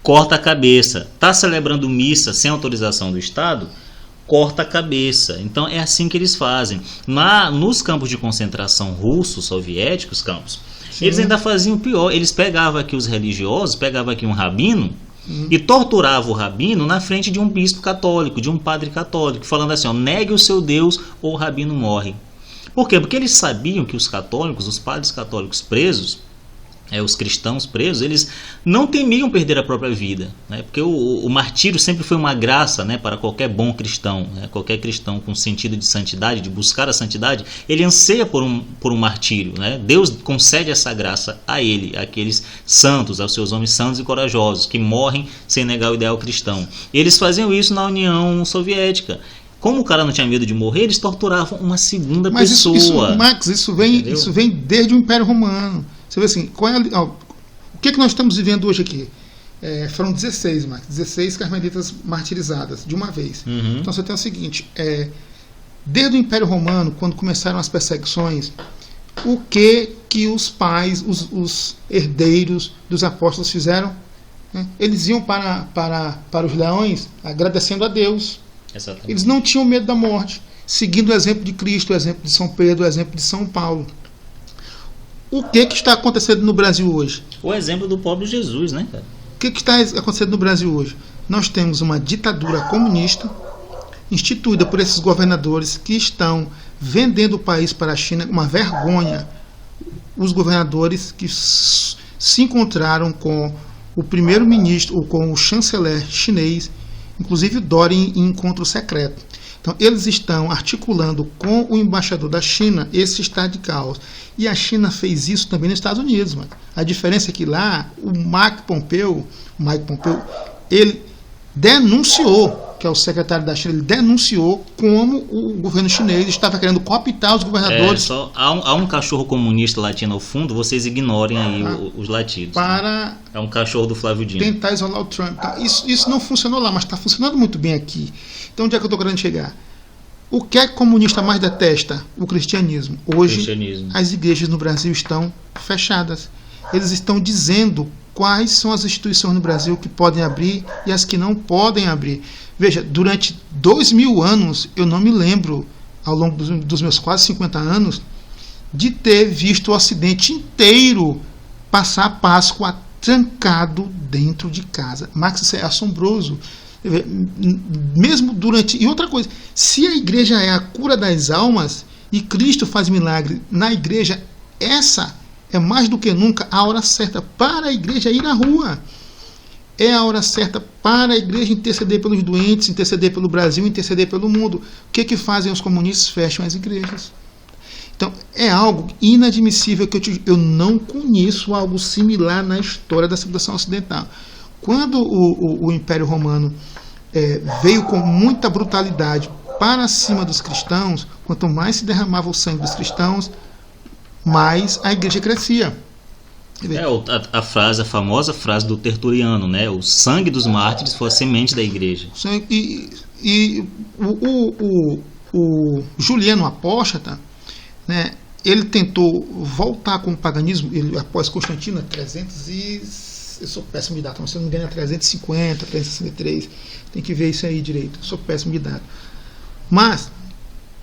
corta a cabeça. Tá celebrando missa sem autorização do Estado, corta a cabeça. Então é assim que eles fazem. Nos campos de concentração russos, soviéticos, eles ainda faziam pior. Eles pegavam aqui os religiosos, pegavam aqui um rabino e torturavam o rabino na frente de um bispo católico, de um padre católico, falando assim, negue o seu Deus ou o rabino morre. Por quê? Porque eles sabiam que os católicos, os padres católicos presos, os cristãos presos, eles não temiam perder a própria vida, né? Porque o martírio sempre foi uma graça, né, para qualquer bom cristão, né? Qualquer cristão com sentido de santidade, de buscar a santidade, ele anseia por um martírio, né? Deus concede essa graça a ele, àqueles santos, aos seus homens santos e corajosos, que morrem sem negar o ideal cristão. E eles faziam isso na União Soviética. Como o cara não tinha medo de morrer, eles torturavam uma segunda pessoa. Max, isso vem desde o Império Romano. Você vê assim, o que nós estamos vivendo hoje aqui? Foram 16, Max, 16 carmelitas martirizadas de uma vez. Então você tem o seguinte, desde o Império Romano, quando começaram as perseguições, o que os pais, os herdeiros dos apóstolos fizeram? Eles iam para os leões agradecendo a Deus. Exatamente. Eles não tinham medo da morte, seguindo o exemplo de Cristo, o exemplo de São Pedro, o exemplo de São Paulo. O que está acontecendo no Brasil hoje? O exemplo do pobre Jesus, né, cara? O que está acontecendo no Brasil hoje? Nós temos uma ditadura comunista instituída por esses governadores que estão vendendo o país para a China, uma vergonha. Os governadores que se encontraram com o primeiro-ministro ou com o chanceler chinês, inclusive o Dória, em encontro secreto. Então, eles estão articulando com o embaixador da China esse estado de caos. E a China fez isso também nos Estados Unidos. Mano. A diferença é que lá, o Mike Pompeo, ele denunciou, que é o secretário da China, ele denunciou como o governo chinês estava querendo cooptar os governadores. Há um cachorro comunista latindo ao fundo, vocês ignorem aí os latidos. Para é um cachorro do Flávio Dino. Tentar isolar o Trump. Tá? Isso não funcionou lá, mas está funcionando muito bem aqui. Então, onde é que eu estou querendo chegar? O que é que o comunista mais detesta? O cristianismo. Hoje, as igrejas no Brasil estão fechadas. Eles estão dizendo quais são as instituições no Brasil que podem abrir e as que não podem abrir. Veja, durante 2000 anos, eu não me lembro, ao longo dos meus quase 50 anos, de ter visto o Ocidente inteiro passar a Páscoa trancado dentro de casa. Max, isso é assombroso. Mesmo durante... E outra coisa, se a igreja é a cura das almas e Cristo faz milagre na igreja, essa é mais do que nunca a hora certa para a igreja ir à rua. É a hora certa para a igreja interceder pelos doentes, interceder pelo Brasil, interceder pelo mundo. O que fazem os comunistas? Fecham as igrejas. Então, é algo inadmissível que eu não conheço algo similar na história da civilização ocidental. Quando o Império Romano veio com muita brutalidade para cima dos cristãos, quanto mais se derramava o sangue dos cristãos, mais a igreja crescia. A famosa frase do Tertuliano, né? O sangue dos mártires foi a semente da igreja. E o Juliano Apóstata, né, ele tentou voltar com o paganismo, ele, após Constantino, 300 eu sou péssimo de data, mas se eu não me engano é 350, 363, tem que ver isso aí direito, eu sou péssimo de data. Mas,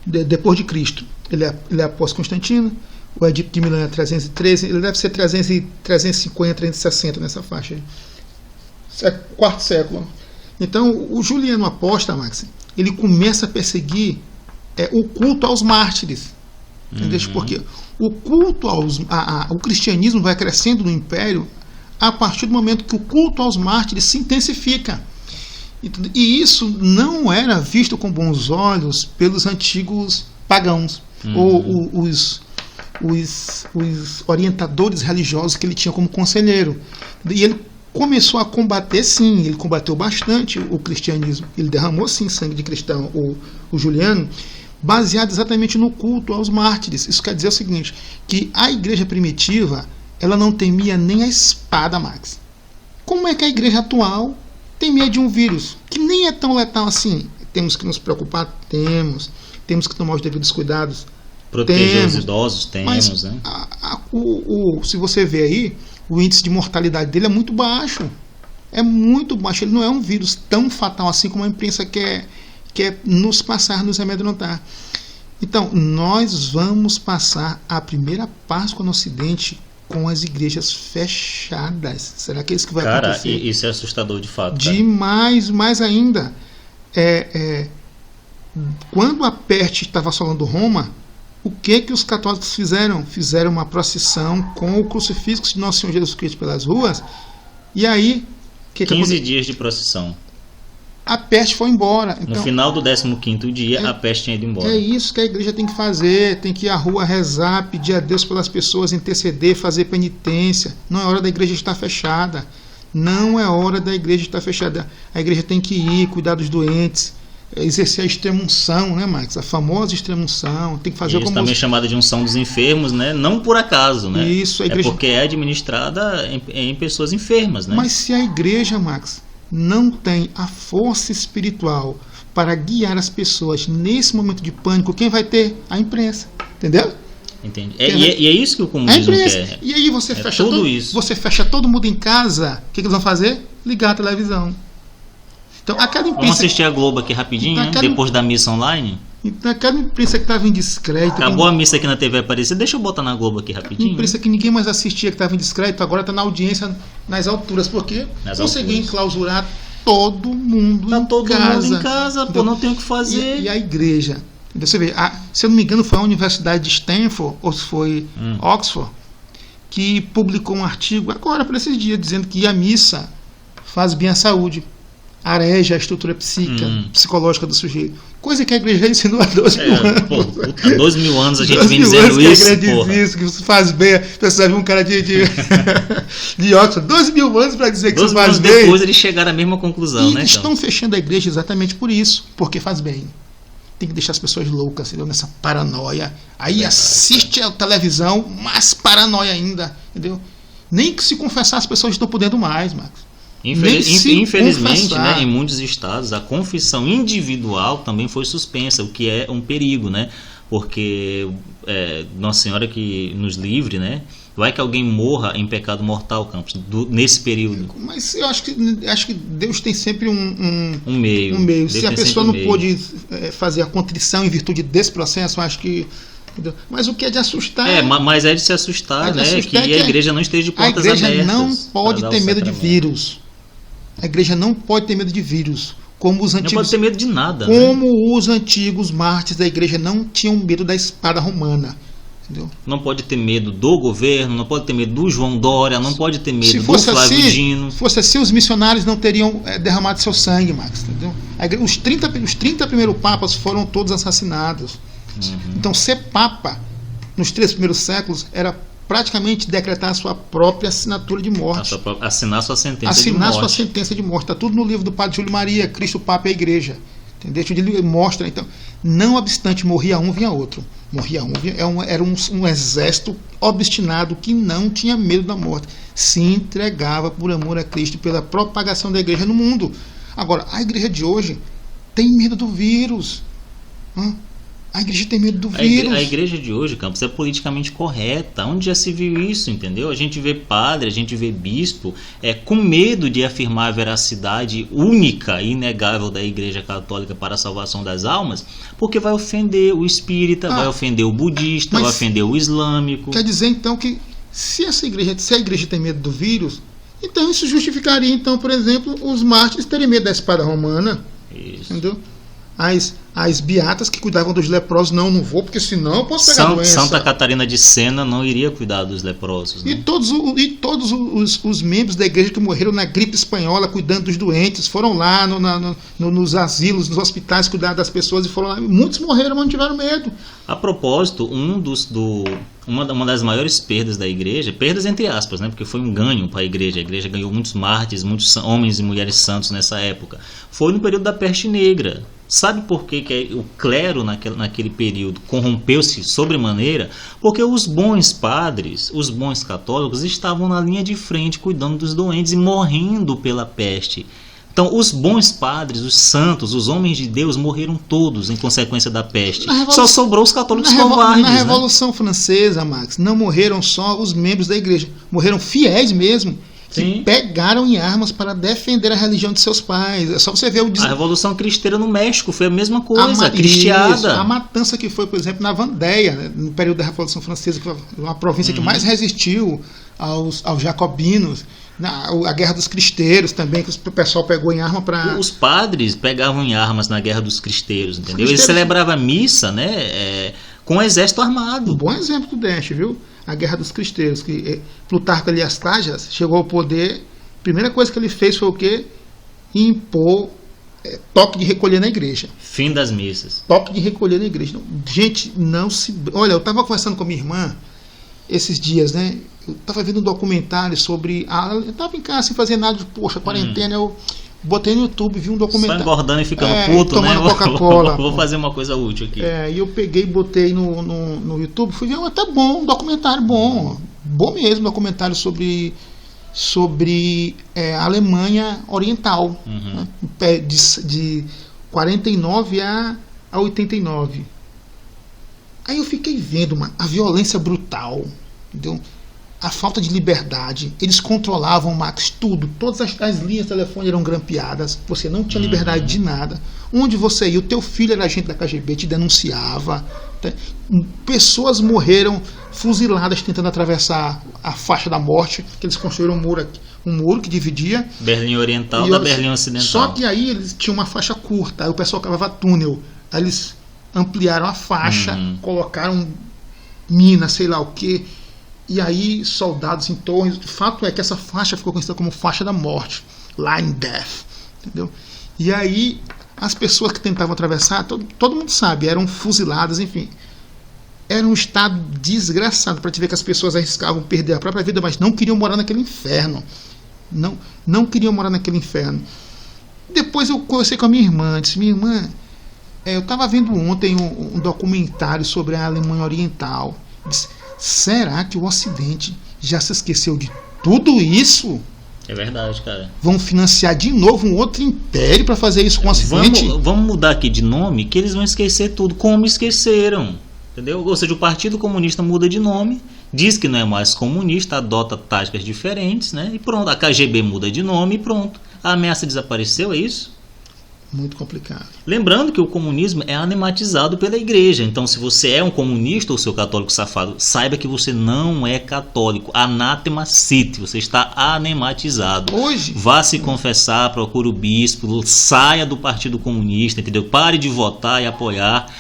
depois de Cristo, ele é após Constantino, o Edito de Milão é 313, ele deve ser 350, 360 nessa faixa aí. Quarto século. Então, o Juliano Apóstata, Max, ele começa a perseguir o culto aos mártires. Entendeu? Porque o culto o cristianismo vai crescendo no império a partir do momento que o culto aos mártires se intensifica. E isso não era visto com bons olhos pelos antigos pagãos, ou os orientadores religiosos que ele tinha como conselheiro. E ele começou a combater, sim, ele combateu bastante o cristianismo. Ele derramou, sim, sangue de cristão, o Juliano, baseado exatamente no culto aos mártires. Isso quer dizer o seguinte, que a igreja primitiva, ela não temia nem a espada, Max. Como é que a igreja atual tem medo de um vírus que nem é tão letal assim? Temos que nos preocupar? Temos que tomar os devidos cuidados? Proteger os idosos? Temos, mas, né? Se você vê aí, o índice de mortalidade dele é muito baixo. É muito baixo. Ele não é um vírus tão fatal assim como a imprensa quer nos passar, nos amedrontar. Então, nós vamos passar a primeira Páscoa no Ocidente com as igrejas fechadas. Será que é isso que vai acontecer? Cara, isso é assustador de fato. Demais, mais ainda. Quando a peste estava assolando Roma, o que os católicos fizeram? Fizeram uma procissão com o crucifixo de Nosso Senhor Jesus Cristo pelas ruas. E aí... 15 dias de procissão. A peste foi embora. Então, no final do 15º dia, a peste tinha ido embora. É isso que a igreja tem que fazer. Tem que ir à rua rezar, pedir a Deus pelas pessoas, interceder, fazer penitência. Não é hora da igreja estar fechada. Não é hora da igreja estar fechada. A igreja tem que ir, cuidar dos doentes, exercer a extrema-unção, né, Max? A famosa extrema-unção. Tem que fazer isso também é chamada de unção dos enfermos, né? Não por acaso, né? Isso, a igreja... É porque é administrada em pessoas enfermas, né? Mas se a igreja, Max, não tem a força espiritual para guiar as pessoas nesse momento de pânico, quem vai ter? A imprensa, entendeu? Entendi. E é isso que o comunismo quer. E aí você fecha todo mundo em casa, o que eles vão fazer? Ligar a televisão. Então, aquela imprensa... Vamos assistir a Globo aqui rapidinho, então, depois da missa online? Então, aquela imprensa que estava indiscreta... Acabou a missa aqui na TV Aparecida, deixa eu botar na Globo aqui rapidinho. Imprensa que ninguém mais assistia, que estava indiscreto, agora está na audiência nas alturas, porque conseguiu enclausurar todo mundo em casa. Pô, não tem o que fazer. E a igreja... Você vê, se eu não me engano, foi a Universidade de Stanford, ou se foi Oxford, que publicou um artigo agora, por esses dias, dizendo que a missa faz bem à saúde, areja a estrutura psicológica do sujeito. Coisa que a igreja ensinou há 12 mil anos. Há 12 mil anos a gente vem dizendo isso. Que a igreja diz isso, que isso faz bem. Você viu um cara de Oxford, 12 mil anos para dizer que isso faz bem. Depois eles chegaram à mesma conclusão, né? Estão fechando a igreja exatamente por isso, porque faz bem. Tem que deixar as pessoas loucas, entendeu? Nessa paranoia. Aí assiste a televisão, mais paranoia ainda, entendeu? Nem que se confessar as pessoas estão podendo mais, Marcos. Infelizmente, né, em muitos estados, a confissão individual também foi suspensa, o que é um perigo, né? Porque Nossa Senhora que nos livre, né? Vai que alguém morra em pecado mortal, Campos, nesse período. Mas eu acho que Deus tem sempre um meio. Deus se a pessoa não pôde fazer a contrição em virtude desse processo, eu acho que... Mas o que é de assustar... Mas é de se assustar, né? Que a igreja não esteja de portas abertas. A igreja não pode ter medo de vírus. A igreja não pode ter medo de vírus. Como os antigos, não pode ter medo de nada. Como os antigos mártires da igreja não tinham medo da espada romana. Entendeu? Não pode ter medo do governo, não pode ter medo do João Dória, não pode ter medo do Flávio Dino. Se fosse assim, os missionários não teriam derramado seu sangue, Max. Entendeu? Os 30 primeiros papas foram todos assassinados. Então, ser papa nos 3 primeiros séculos era praticamente decretar a sua própria assinatura de morte. Assinar sua sentença de morte. Sua sentença de morte. Está tudo no livro do Padre Júlio Maria, Cristo, Papa e a Igreja. Entendeu? Ele mostra, então, não obstante, morria um, vinha outro. Era um exército obstinado que não tinha medo da morte. Se entregava por amor a Cristo, pela propagação da igreja no mundo. Agora, a igreja de hoje tem medo do vírus. A igreja tem medo do vírus. A igreja de hoje, Campos, é politicamente correta. Onde já se viu isso, entendeu? A gente vê padre, a gente vê bispo com medo de afirmar a veracidade única e inegável da igreja católica para a salvação das almas, porque vai ofender o espírita, vai ofender o budista, vai ofender o islâmico. Quer dizer, então, que se a igreja tem medo do vírus, então isso justificaria, então, por exemplo, os mártires terem medo da espada romana. Isso. Entendeu? as beatas que cuidavam dos leprosos. Não vou, porque senão eu posso pegar doença. Santa Catarina de Sena não iria cuidar dos leprosos, né? E todos os membros da igreja que morreram na gripe espanhola, cuidando dos doentes, foram lá nos asilos, nos hospitais, cuidar das pessoas, e foram lá. Muitos morreram, mas não tiveram medo. A propósito, uma das maiores perdas da igreja, perdas entre aspas, né, porque foi um ganho para a igreja ganhou muitos mártires, muitos homens e mulheres santos nessa época, foi no período da peste negra. Sabe por que o clero naquele período corrompeu-se sobremaneira? Porque os bons padres, os bons católicos estavam na linha de frente cuidando dos doentes e morrendo pela peste. Então, os bons padres, os santos, os homens de Deus morreram todos em consequência da peste. Só sobrou os católicos covardes. Na Revolução Francesa, Max, não morreram só os membros da igreja, morreram fiéis mesmo, que Sim. pegaram em armas para defender a religião de seus pais. É só você ver A Revolução Cristeira no México foi a mesma coisa, cristiada. Isso, a matança que foi, por exemplo, na Vendéia, né, no período da Revolução Francesa, que foi uma província que mais resistiu aos jacobinos. A Guerra dos Cristeiros também, que o pessoal pegou em arma para... Os padres pegavam em armas na Guerra dos Cristeiros, entendeu? Eles celebravam a missa, né, com o exército armado. Um bom exemplo que tu deste, viu? A Guerra dos Cristeiros, que Plutarco Elias Tajas chegou ao poder, a primeira coisa que ele fez foi o quê? Impor toque de recolher na igreja. Fim das missas. Toque de recolher na igreja. Gente, não se... Olha, eu estava conversando com a minha irmã esses dias, né? Eu estava vendo um documentário sobre... eu estava em casa sem fazer nada, poxa, quarentena, eu botei no YouTube, vi um documentário... Só engordando e ficando puto, né? Tomando Coca-Cola. Vou fazer uma coisa útil aqui. E eu peguei e botei no YouTube, fui ver, tá bom, um documentário bom mesmo, documentário sobre a Alemanha Oriental, né? De 49 a 89. Aí eu fiquei vendo a violência brutal, entendeu? A falta de liberdade. Eles controlavam, Max, tudo. Todas as linhas de telefone eram grampeadas. Você não tinha liberdade de nada. Onde você ia, o teu filho era agente da KGB, te denunciava. Pessoas morreram fuziladas tentando atravessar a faixa da morte, que eles construíram um muro que dividia Berlim Oriental da Berlim Ocidental. Só que aí eles tinham uma faixa curta, aí o pessoal cavava túnel. Aí eles ampliaram a faixa, colocaram minas, sei lá o que. E aí, soldados em torres. O fato é que essa faixa ficou conhecida como faixa da morte, Line Death, entendeu? E aí, as pessoas que tentavam atravessar, todo mundo sabe, eram fuziladas, enfim. Era um estado desgraçado para te ver que as pessoas arriscavam perder a própria vida, mas não queriam morar naquele inferno. Não queriam morar naquele inferno. Depois eu conversei com a minha irmã, disse, minha irmã, eu estava vendo ontem um documentário sobre a Alemanha Oriental. Disse, será que o Ocidente já se esqueceu de tudo isso? É verdade, cara. Vão financiar de novo um outro império para fazer isso com o Ocidente? Vamos mudar aqui de nome, que eles vão esquecer tudo, como esqueceram. Entendeu? Ou seja, o Partido Comunista muda de nome, diz que não é mais comunista, adota táticas diferentes, né? E pronto, a KGB muda de nome e pronto. A ameaça desapareceu, é isso? Muito complicado. Lembrando que o comunismo é anatematizado pela igreja. Então, se você é um comunista ou seu católico safado, saiba que você não é católico. Anátema sit, você está anatematizado. Hoje, vá se confessar, procure o bispo, saia do Partido Comunista, entendeu? Pare de votar e apoiar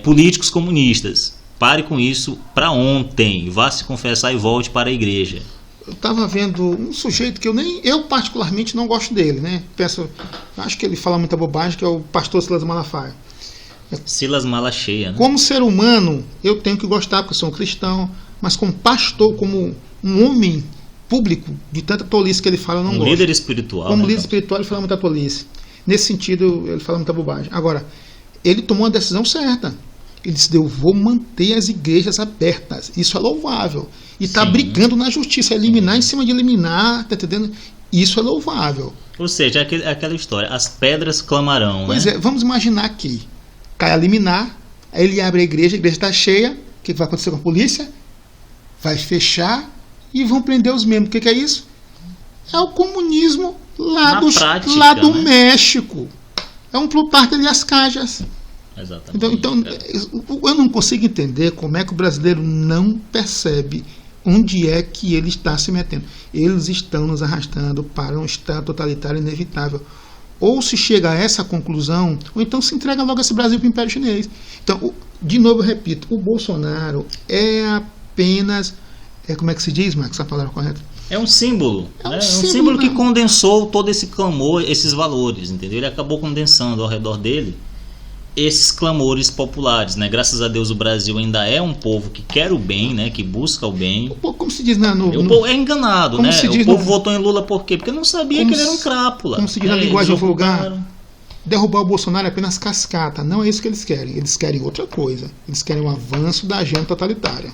políticos comunistas. Pare com isso para ontem. Vá se confessar e volte para a igreja. Eu estava vendo um sujeito que eu particularmente não gosto dele, né? Acho que ele fala muita bobagem, que é o pastor Silas Malafaia. Silas Malacheia, né? Como ser humano, eu tenho que gostar, porque eu sou um cristão, mas como pastor, como um homem público, de tanta tolice que ele fala, eu não gosto. Líder espiritual. Como né, líder espiritual, ele fala muita tolice. Nesse sentido, ele fala muita bobagem. Agora, ele tomou uma decisão certa. Ele disse, eu vou manter as igrejas abertas. Isso é louvável. E está brigando na justiça, eliminar em cima de eliminar, tá entendendo? Isso é louvável. Ou seja, aquela história, as pedras clamarão, Pois né? Vamos imaginar que cai a liminar, aí ele abre a igreja está cheia, o que vai acontecer com a polícia? Vai fechar e vão prender os membros. O que é isso? É o comunismo lá do México. É um Plutarco Elias Cajas. Exatamente. Então, eu não consigo entender como é que o brasileiro não percebe onde é que ele está se metendo. Eles estão nos arrastando para um estado totalitário inevitável. ou se chega a essa conclusão, ou então se entrega logo esse Brasil para o Império Chinês. Então, de novo eu repito, o Bolsonaro é apenas, como é que se diz, Max, a palavra correta? É um símbolo, É um né? símbolo, Um símbolo que né? condensou todo esse clamor, esses valores, entendeu? Ele acabou condensando ao redor dele esses clamores populares, né? Graças a Deus o Brasil ainda é um povo que quer o bem, né? Que busca o bem. Pô, como se diz no O povo é enganado, como né? se diz O povo no- votou em Lula por quê? Porque não sabia Como que ele era um se- crápula. como se diz na Eles linguagem ocultaram. vulgar, derrubar o Bolsonaro é apenas cascata. Não é isso que eles querem. Eles querem outra coisa. Eles querem um avanço da agenda totalitária.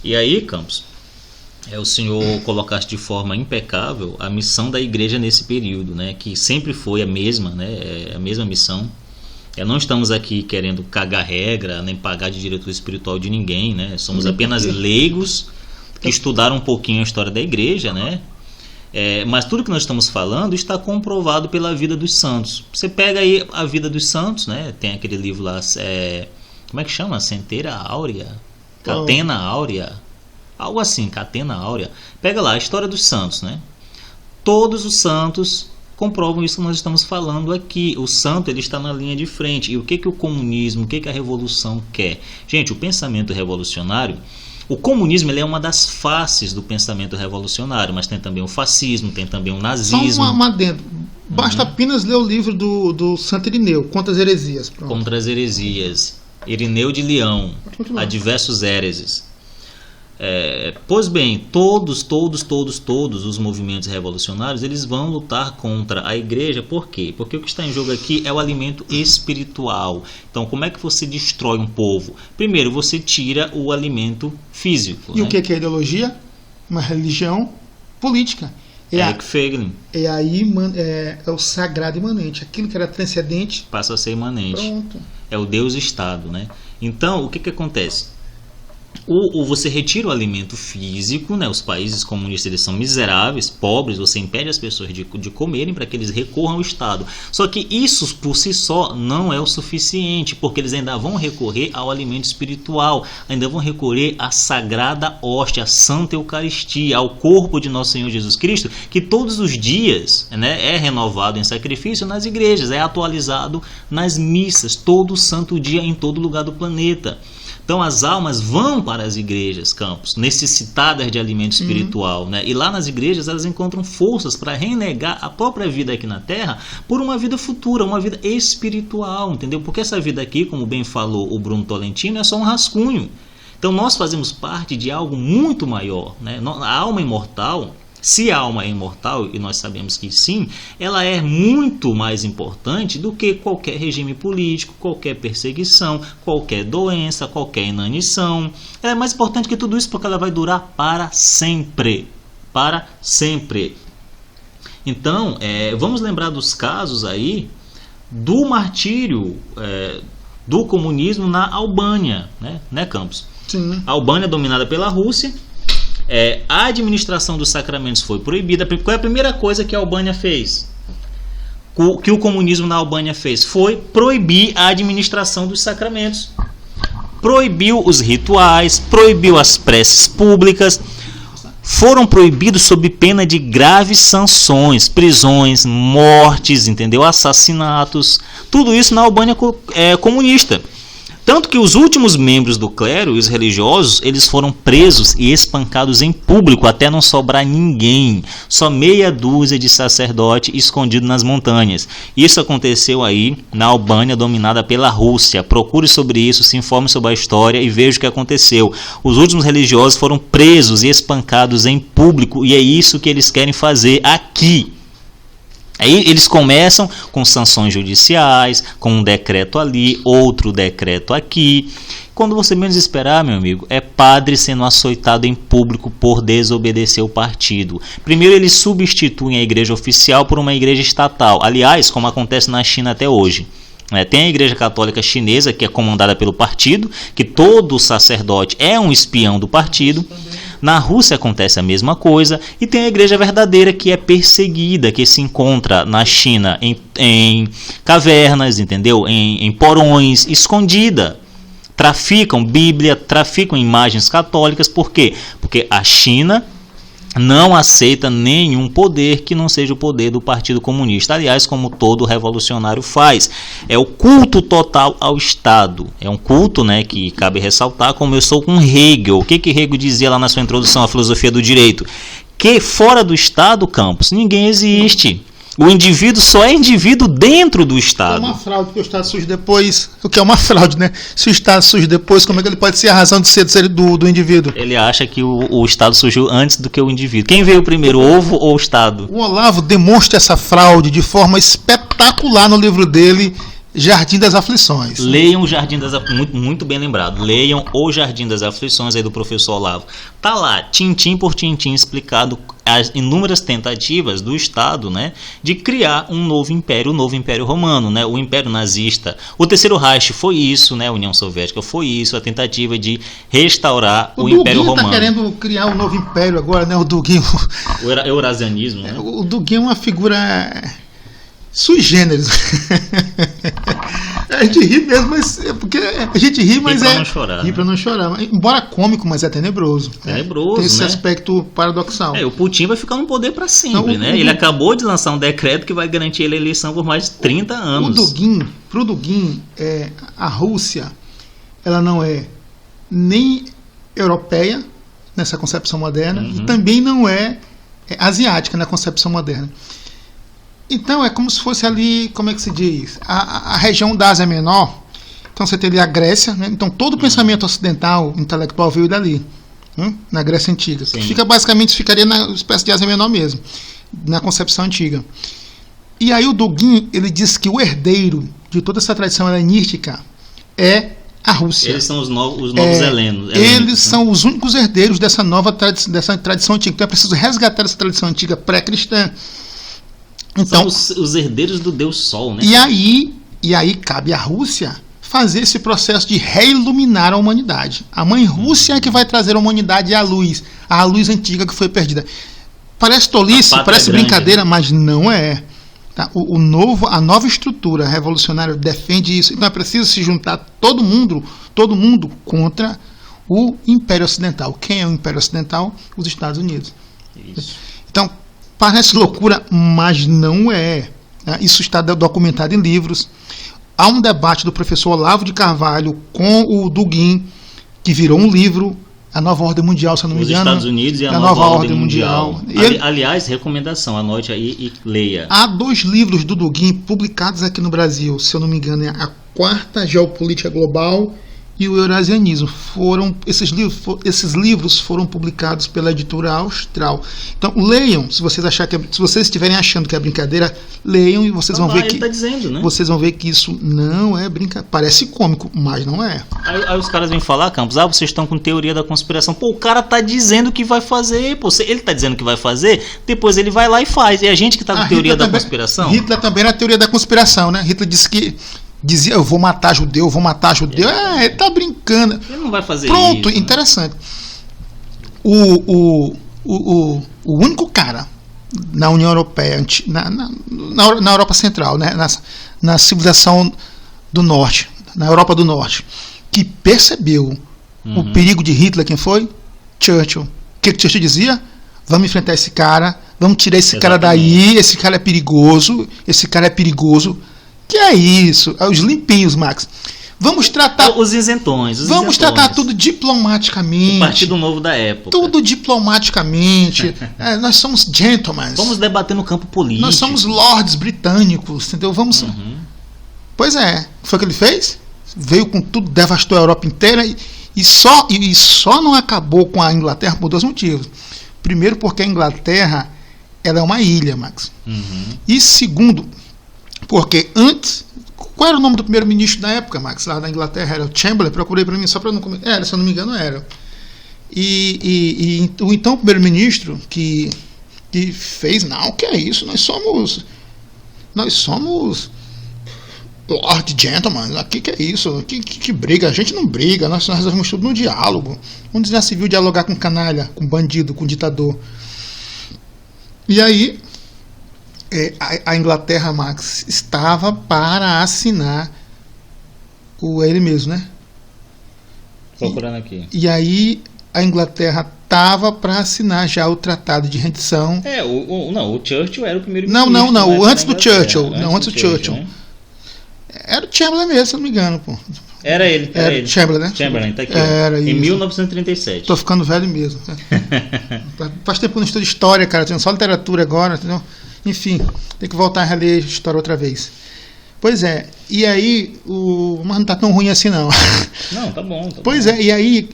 E aí, Campos, o senhor colocaste de forma impecável a missão da igreja nesse período, né? Que sempre foi a mesma, né? A mesma missão. Não estamos aqui querendo cagar regra, nem pagar de diretor espiritual de ninguém, né? Somos apenas leigos que estudaram um pouquinho a história da igreja, né? Mas tudo que nós estamos falando está comprovado pela vida dos santos. Você pega aí a vida dos santos, né? Tem aquele livro lá, como é que chama? Centeira Áurea? Catena Áurea? Algo assim, Catena Áurea. Pega lá a história dos santos, né? Todos os santos comprovam isso que nós estamos falando aqui. O santo, ele está na linha de frente. E o que o comunismo, o que a revolução quer? Gente, o pensamento revolucionário, o comunismo, ele é uma das faces do pensamento revolucionário, mas tem também o fascismo, tem também o nazismo. Só uma adendo. Basta apenas ler o livro do Santo Irineu, Contra as Heresias. Pronto. Contra as heresias. Irineu de Leão, continuar. a diversos héreses. Pois bem, todos os movimentos revolucionários, eles vão lutar contra a igreja. Por quê? Porque o que está em jogo aqui é o alimento espiritual. Então, como é que você destrói um povo? Primeiro, você tira o alimento físico. E né? o que é ideologia? Uma religião política. Eric Feiglin É o sagrado imanente. Aquilo que era transcendente. passa a ser imanente. Pronto. É o Deus-Estado, né? Então, o que acontece? Você retira o alimento físico, né? Os países comunistas, eles são miseráveis, pobres, você impede as pessoas de comerem para que eles recorram ao Estado. Só que isso por si só não é o suficiente, porque eles ainda vão recorrer ao alimento espiritual, ainda vão recorrer à sagrada hóstia, à Santa Eucaristia, ao corpo de nosso Senhor Jesus Cristo, que todos os dias, né, é renovado em sacrifício nas igrejas, é atualizado nas missas, todo santo dia em todo lugar do planeta. Então as almas vão para as igrejas, Campos, necessitadas de alimento espiritual, né? E lá nas igrejas elas encontram forças para renegar a própria vida aqui na Terra por uma vida futura, uma vida espiritual, entendeu? Porque essa vida aqui, como bem falou o Bruno Tolentino, é só um rascunho. Então nós fazemos parte de algo muito maior, né? A alma imortal, se a alma é imortal, e nós sabemos que sim, ela é muito mais importante do que qualquer regime político, qualquer perseguição, qualquer doença, qualquer inanição. Ela é mais importante que tudo isso porque ela vai durar para sempre. Para sempre. Então, vamos lembrar dos casos aí do martírio do comunismo na Albânia, né, Campos? Sim. A Albânia é dominada pela Rússia. A administração dos sacramentos foi proibida. Qual é a primeira coisa que a Albânia fez? Que o comunismo na Albânia fez? Foi proibir a administração dos sacramentos. Proibiu os rituais, proibiu as preces públicas. Foram proibidos sob pena de graves sanções, prisões, mortes, entendeu? Assassinatos. Tudo isso na Albânia comunista. Tanto que os últimos membros do clero e os religiosos, eles foram presos e espancados em público até não sobrar ninguém. Só meia dúzia de sacerdotes escondidos nas montanhas. Isso aconteceu aí na Albânia, dominada pela Rússia. Procure sobre isso, se informe sobre a história e veja o que aconteceu. Os últimos religiosos foram presos e espancados em público e é isso que eles querem fazer aqui. Aí eles começam com sanções judiciais, com um decreto ali, outro decreto aqui. Quando você menos esperar, meu amigo, é padre sendo açoitado em público por desobedecer o partido. Primeiro eles substituem a igreja oficial por uma igreja estatal. Aliás, como acontece na China até hoje. Tem a igreja católica chinesa, que é comandada pelo partido, que todo sacerdote é um espião do partido. Na Rússia acontece a mesma coisa. E tem a igreja verdadeira, que é perseguida, que se encontra na China em cavernas, entendeu? Em porões, escondida. Traficam Bíblia, traficam imagens católicas. Por quê? Porque a China não aceita nenhum poder que não seja o poder do Partido Comunista. Aliás, como todo revolucionário faz. É o culto total ao Estado. É um culto, né, que cabe ressaltar. Começou com Hegel. O que Hegel dizia lá na sua introdução à filosofia do direito? Que fora do Estado, Campos, ninguém existe. O indivíduo só é indivíduo dentro do Estado. É uma fraude que o Estado surge depois. O que é uma fraude, né? Se o Estado surge depois, como é que ele pode ser a razão de ser do indivíduo? Ele acha que o Estado surgiu antes do que o indivíduo. Quem veio primeiro, o ovo ou o Estado? O Olavo demonstra essa fraude de forma espetacular no livro dele, Jardim das Aflições. Leiam o Jardim das Aflições, muito bem lembrado. Leiam o Jardim das Aflições aí do professor Olavo. Tá lá, tintim por tintim, explicado as inúmeras tentativas do Estado, né, de criar um novo império, o novo Império Romano, né, o Império Nazista. O Terceiro Reich foi isso, né, a União Soviética foi isso, a tentativa de restaurar o Império Romano. O Dugin está querendo criar um novo império agora, né, o Dugin. O eurasianismo, né? O Dugin é uma figura sui generis. A gente ri mesmo, mas é porque a gente ri, mas ri pra não chorar, ri pra não chorar. Embora cômico, mas é tenebroso. Tenebroso, tem esse né? aspecto paradoxal. O Putin vai ficar no poder para sempre, né? Ele acabou de lançar um decreto que vai garantir ele a eleição por mais de 30 anos. Pro Dugin, a Rússia, ela não é nem europeia nessa concepção moderna e também não é asiática na concepção moderna. Então é como se fosse ali, como é que se diz, a região da Ásia Menor. Então você tem ali a Grécia, né? Então todo o pensamento ocidental, intelectual veio dali, na Grécia Antiga. Sim. Ficaria na espécie de Ásia Menor mesmo, na concepção antiga. E aí o Dugin, ele diz que o herdeiro de toda essa tradição helenística é a Rússia. Eles são os novos helenos. Eles são os únicos herdeiros dessa nova dessa tradição antiga. Então é preciso resgatar essa tradição antiga pré-cristã. Então, são os herdeiros do Deus Sol, né? E aí cabe à Rússia fazer esse processo de reiluminar a humanidade. A mãe Rússia é que vai trazer a humanidade à luz antiga que foi perdida. Parece tolice, parece brincadeira, né? Mas não é. Tá? A nova estrutura revolucionária defende isso. Então é preciso se juntar todo mundo contra o Império Ocidental. Quem é o Império Ocidental? Os Estados Unidos. Isso. Então, parece loucura, mas não é. Isso está documentado em livros. Há um debate do professor Olavo de Carvalho com o Dugin, que virou um livro, A Nova Ordem Mundial, se eu não me engano. Os Estados Unidos e a Nova Ordem Mundial. Aliás, recomendação, anote aí e leia. Há 2 livros do Dugin publicados aqui no Brasil, se eu não me engano, é A Quarta Geopolítica Global e o Eurasianismo. Esses livros foram publicados pela editora Austral. Então leiam, se vocês estiverem achando que é brincadeira, leiam e vocês vão ver que tá dizendo, né? Vocês vão ver que isso não é brincadeira. Parece cômico, mas não é. Aí os caras vêm falar, Campos, vocês estão com teoria da conspiração. Pô, o cara tá dizendo que vai fazer, pô, ele tá dizendo que vai fazer, depois ele vai lá e faz. É a gente que tá com teoria da conspiração. Hitler também era a teoria da conspiração, né? Hitler dizia, eu vou matar judeu. Ele tá brincando. Ele não vai fazer Pronto, isso. Interessante. O único cara na União Europeia, na Europa Central, né, na civilização do Norte, na Europa do Norte, que percebeu o perigo de Hitler, quem foi? Churchill. O que Churchill dizia? Vamos enfrentar esse cara, vamos tirar esse cara daí, esse cara é perigoso. Que é isso? Os limpinhos, Max. Vamos tratar os isentões. Tratar tudo diplomaticamente. O Partido Novo da época. Tudo diplomaticamente. Nós somos gentlemen. Vamos debater no campo político. Nós somos lords britânicos, entendeu? Vamos. Pois é. Foi o que ele fez? Veio com tudo, devastou a Europa inteira e só não acabou com a Inglaterra por 2 motivos. Primeiro, porque a Inglaterra ela é uma ilha, Max. E segundo, porque antes, qual era o nome do primeiro-ministro da época, Max, lá da Inglaterra? Era o Chamberlain, procurei para mim só para não comer. Se eu não me engano, era. E o então primeiro-ministro que fez, não, que é isso? Nós somos Lord Gentlemen, aqui que é isso? Que briga? A gente não briga, nós resolvemos tudo no diálogo. Onde já se viu dialogar com canalha, com bandido, com ditador? E aí a Inglaterra, Max, estava para assinar ele mesmo, né? Procurando aqui. E aí a Inglaterra estava para assinar já o Tratado de Rendição. O Churchill era o primeiro Não, antes do Churchill. Antes do Churchill. Né? Era o Chamberlain mesmo, se não me engano, pô. Era ele. Chamberlain, né? Chamberlain, tá aqui. Em 1937. Tô ficando velho mesmo. Faz tempo que eu não estudo história, cara. Tenho só literatura agora, entendeu? Enfim, tem que voltar a reler história outra vez. Pois é, e aí, mas não tá tão ruim assim não. Não, tá bom. Pois é, e aí,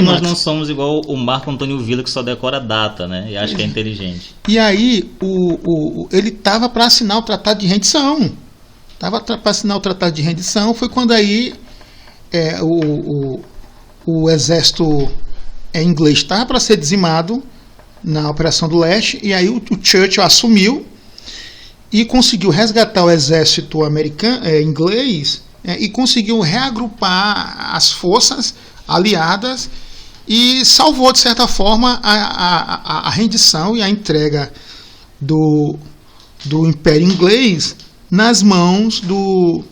nós não somos igual o Marco Antônio Villa, que só decora a data, né? E acha que é inteligente. E aí, ele tava para assinar o Tratado de Rendição. Foi quando aí o exército inglês estava para ser dizimado na Operação do Leste, e aí o Churchill assumiu e conseguiu resgatar o exército inglês e conseguiu reagrupar as forças aliadas e salvou, de certa forma, a rendição e a entrega do Império Inglês nas mãos do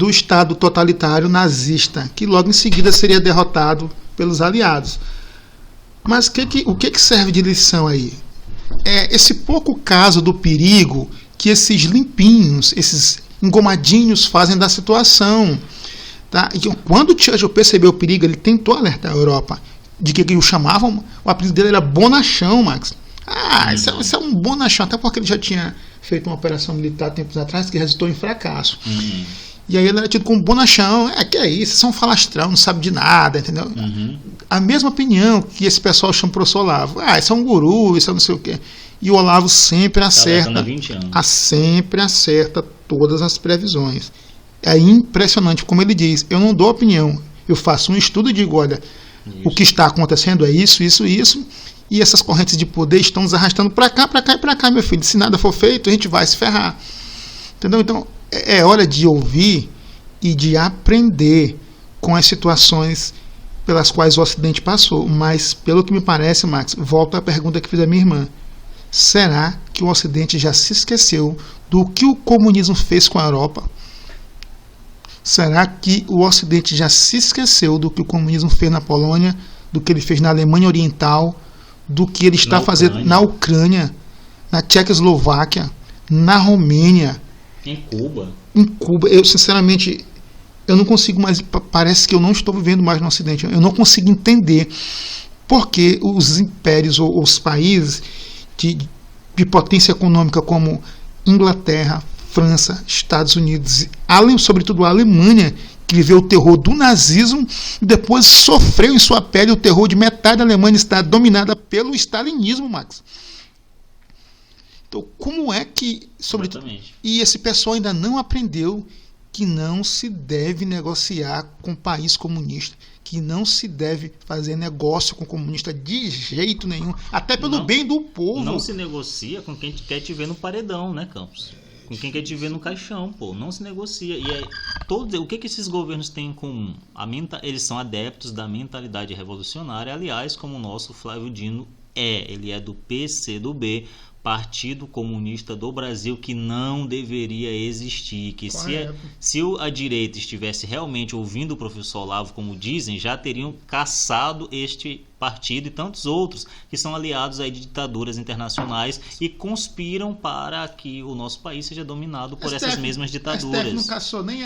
Estado totalitário nazista, que logo em seguida seria derrotado pelos aliados. Mas o que serve de lição aí? É esse pouco caso do perigo que esses limpinhos, esses engomadinhos fazem da situação. Tá? E quando o Churchill percebeu o perigo, ele tentou alertar a Europa de que o chamavam, o apelido dele era Bonachão, Max. Isso é um bonachão, até porque ele já tinha feito uma operação militar tempos atrás que resultou em fracasso. E aí ele era tido como bonachão. Que é isso, são falastrão, não sabe de nada, entendeu? A mesma opinião que esse pessoal chama pro professor Olavo. Isso é um guru, isso é não sei o quê. E o Olavo sempre acerta, sempre acerta todas as previsões. É impressionante, como ele diz, eu não dou opinião, eu faço um estudo e digo, olha, o que está acontecendo é isso, e essas correntes de poder estão nos arrastando para cá e para cá, meu filho. Se nada for feito, a gente vai se ferrar. Entendeu? Então, é hora de ouvir e de aprender com as situações pelas quais o Ocidente passou. Mas, pelo que me parece, Max, volto à pergunta que fiz à minha irmã. Será que o Ocidente já se esqueceu do que o comunismo fez com a Europa? Será que o Ocidente já se esqueceu do que o comunismo fez na Polônia, do que ele fez na Alemanha Oriental, do que ele está fazendo na Ucrânia, na Tchecoslováquia, na Romênia, em Cuba? Em Cuba, eu sinceramente, eu não consigo mais, parece que eu não estou vivendo mais no Ocidente, eu não consigo entender porque os impérios ou os países de potência econômica como Inglaterra, França, Estados Unidos, sobretudo a Alemanha, que viveu o terror do nazismo e depois sofreu em sua pele o terror de metade da Alemanha estar dominada pelo stalinismo, Max. Então, como é que... E esse pessoal ainda não aprendeu que não se deve negociar com um país comunista, que não se deve fazer negócio com comunista de jeito nenhum, até pelo bem do povo. Não se negocia com quem quer te ver no paredão, né, Campos? Com quem quer te ver no caixão, pô. Não se negocia. E o que esses governos têm em comum? Eles são adeptos da mentalidade revolucionária, aliás, como o nosso Flávio Dino ele é do PCdoB, Partido Comunista do Brasil, que não deveria existir, que se a direita estivesse realmente ouvindo o professor Olavo, como dizem, já teriam caçado este partido e tantos outros que são aliados aí de ditaduras internacionais e conspiram para que o nosso país seja dominado por essas mesmas ditaduras. STF não caçou nem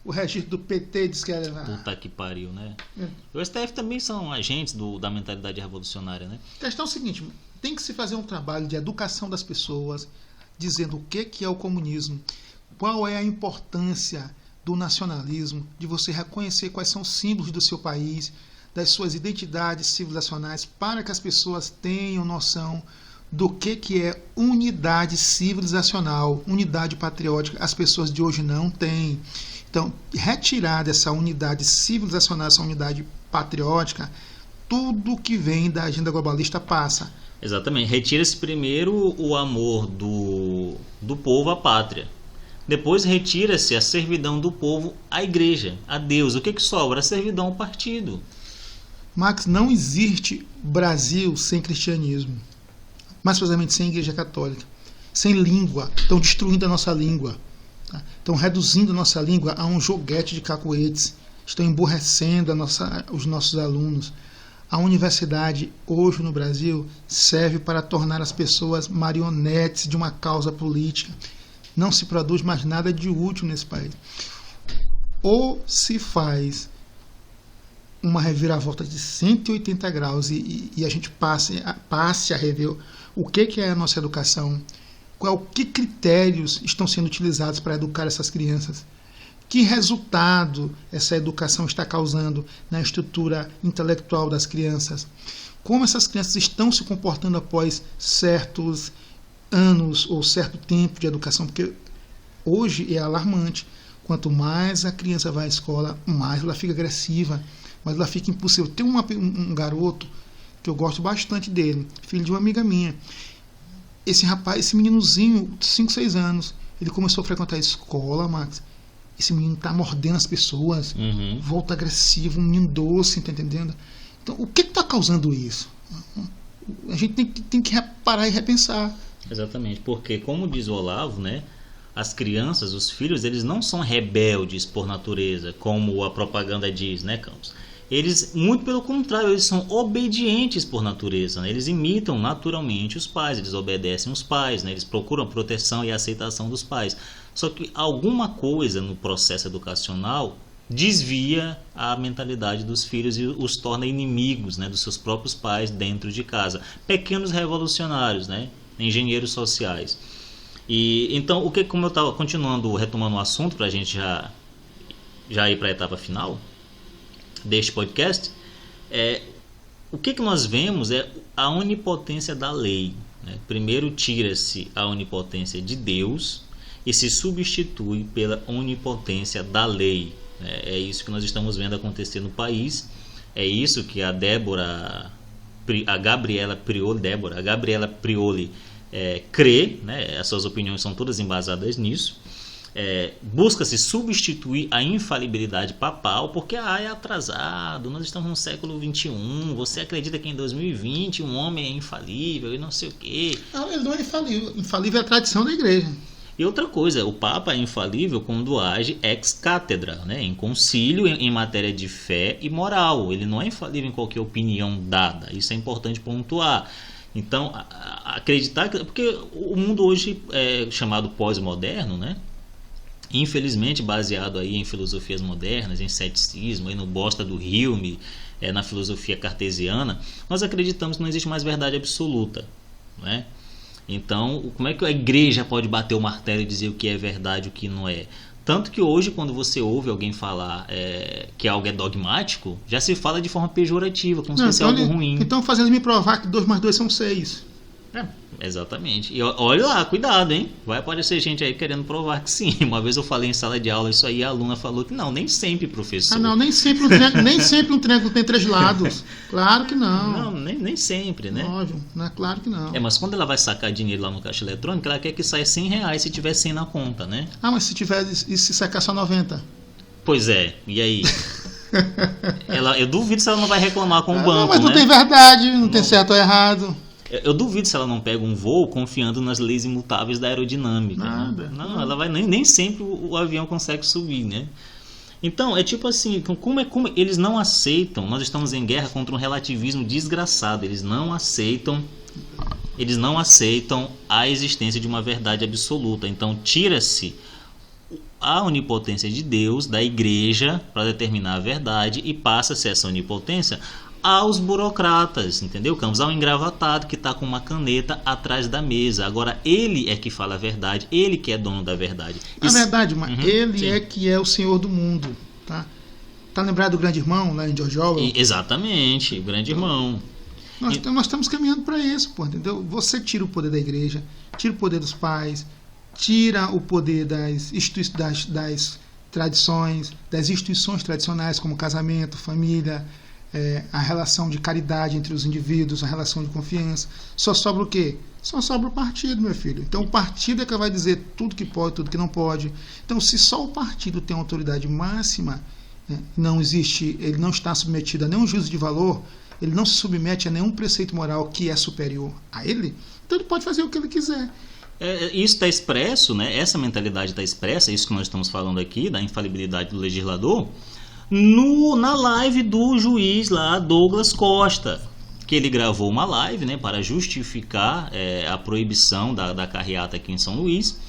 o registro do PT, diz que era... Puta que pariu, né? O STF também são agentes da mentalidade revolucionária, né? A questão é o seguinte... Tem que se fazer um trabalho de educação das pessoas, dizendo o que é o comunismo, qual é a importância do nacionalismo, de você reconhecer quais são os símbolos do seu país, das suas identidades civilizacionais, para que as pessoas tenham noção do que é unidade civilizacional, unidade patriótica. As pessoas de hoje não têm. Então, retirar dessa unidade civilizacional, essa unidade patriótica, tudo que vem da agenda globalista passa. Exatamente. Retira-se primeiro o amor do povo à pátria. Depois retira-se a servidão do povo à igreja, a Deus. O que sobra? A servidão ao partido. Max, não existe Brasil sem cristianismo. Mais precisamente sem igreja católica. Sem língua. Estão destruindo a nossa língua. Estão reduzindo a nossa língua a um joguete de cacoetes. Estão emborrecendo os nossos alunos. A universidade hoje no Brasil serve para tornar as pessoas marionetes de uma causa política. Não se produz mais nada de útil nesse país. Ou se faz uma reviravolta de 180 graus e a gente passe a rever o que é a nossa educação, que critérios estão sendo utilizados para educar essas crianças, que resultado essa educação está causando na estrutura intelectual das crianças, como essas crianças estão se comportando após certos anos ou certo tempo de educação, porque hoje é alarmante. Quanto mais a criança vai à escola, mais ela fica agressiva, mais ela fica impulsiva. Tem um garoto que eu gosto bastante dele, filho de uma amiga minha. Esse rapaz, esse meninozinho, 5, 6 anos, ele começou a frequentar a escola, Max. Esse menino tá mordendo as pessoas, volta agressivo, um menino doce, tá entendendo? Então, o que está causando isso? A gente tem que parar e repensar. Exatamente, porque como diz o Olavo, né, as crianças, os filhos, eles não são rebeldes por natureza, como a propaganda diz, né, Campos? Eles, muito pelo contrário, eles são obedientes por natureza, né? Eles imitam naturalmente os pais, eles obedecem os pais, né? Eles procuram a proteção e a aceitação dos pais. Só que alguma coisa no processo educacional desvia a mentalidade dos filhos e os torna inimigos, né, dos seus próprios pais dentro de casa. Pequenos revolucionários, né, engenheiros sociais. E então, como eu estava continuando, retomando o assunto para a gente já ir para a etapa final deste podcast, o que nós vemos é a onipotência da lei, né? Primeiro tira-se a onipotência de Deus e se substitui pela onipotência da lei. É isso que nós estamos vendo acontecer no país. É isso que a Gabriela Prioli crê, né? As suas opiniões são todas embasadas nisso. Busca-se substituir a infalibilidade papal, porque é atrasado, nós estamos no século XXI, você acredita que em 2020 um homem é infalível e não sei o quê. Não, ele não é infalível. Infalível é a tradição da igreja. E outra coisa, o Papa é infalível quando age ex cátedra, né, em concílio, em matéria de fé e moral. Ele não é infalível em qualquer opinião dada, isso é importante pontuar. Então, acreditar que... Porque o mundo hoje é chamado pós-moderno, né? Infelizmente baseado aí em filosofias modernas, em ceticismo, aí no bosta do Hume, na filosofia cartesiana, nós acreditamos que não existe mais verdade absoluta, né? Então, como é que a igreja pode bater o martelo e dizer o que é verdade e o que não é? Tanto que hoje, quando você ouve alguém falar que algo é dogmático, já se fala de forma pejorativa, como se fosse algo ruim. Então, fazendo me provar que 2 mais 2 são 6. Exatamente. E olha lá, cuidado, hein? Vai aparecer gente aí querendo provar que sim. Uma vez eu falei em sala de aula isso aí, a aluna falou que não, nem sempre, professor. Não, nem sempre um triângulo tem 3 lados. Claro que não. Não, nem sempre, né? Lógico, não é claro que não. Mas quando ela vai sacar dinheiro lá no caixa eletrônico, ela quer que saia R$100 se tiver 100 na conta, né? Mas se sacar só 90? Pois é, e aí? Eu duvido se ela não vai reclamar com o banco, mas não, né? Tem verdade, não tem certo ou errado. Eu duvido se ela não pega um voo confiando nas leis imutáveis da aerodinâmica. Nada. Né? Não, ela vai nem sempre o avião consegue subir, né? Então, é tipo assim, como eles não aceitam, nós estamos em guerra contra um relativismo desgraçado, eles não aceitam a existência de uma verdade absoluta. Então, tira-se a onipotência de Deus, da igreja, para determinar a verdade, e passa-se essa onipotência aos burocratas, entendeu, Campos? Ao engravatado que está com uma caneta atrás da mesa. Agora, ele é que fala a verdade, ele que é dono da verdade. A verdade, mas ele sim. É que é o senhor do mundo, tá? Tá lembrado do Grande Irmão, lá em George Orwell? Exatamente, o Grande Irmão. Nós estamos caminhando para isso, pô, entendeu? Você tira o poder da igreja, tira o poder dos pais, tira o poder das tradições, das instituições tradicionais, como casamento, família, a relação de caridade entre os indivíduos, a relação de confiança. Só sobra o quê? Só sobra o partido, meu filho. Então o partido é que vai dizer tudo que pode, tudo que não pode. Então, se só o partido tem autoridade máxima, não existe, ele não está submetido a nenhum juízo de valor, ele não se submete a nenhum preceito moral que é superior a ele, então ele pode fazer o que ele quiser. Isso está expresso, né? Essa mentalidade está expressa, isso que nós estamos falando aqui, da infalibilidade do legislador, na live do juiz lá, Douglas Costa, que ele gravou uma live, né, para justificar a proibição da carreata aqui em São Luís.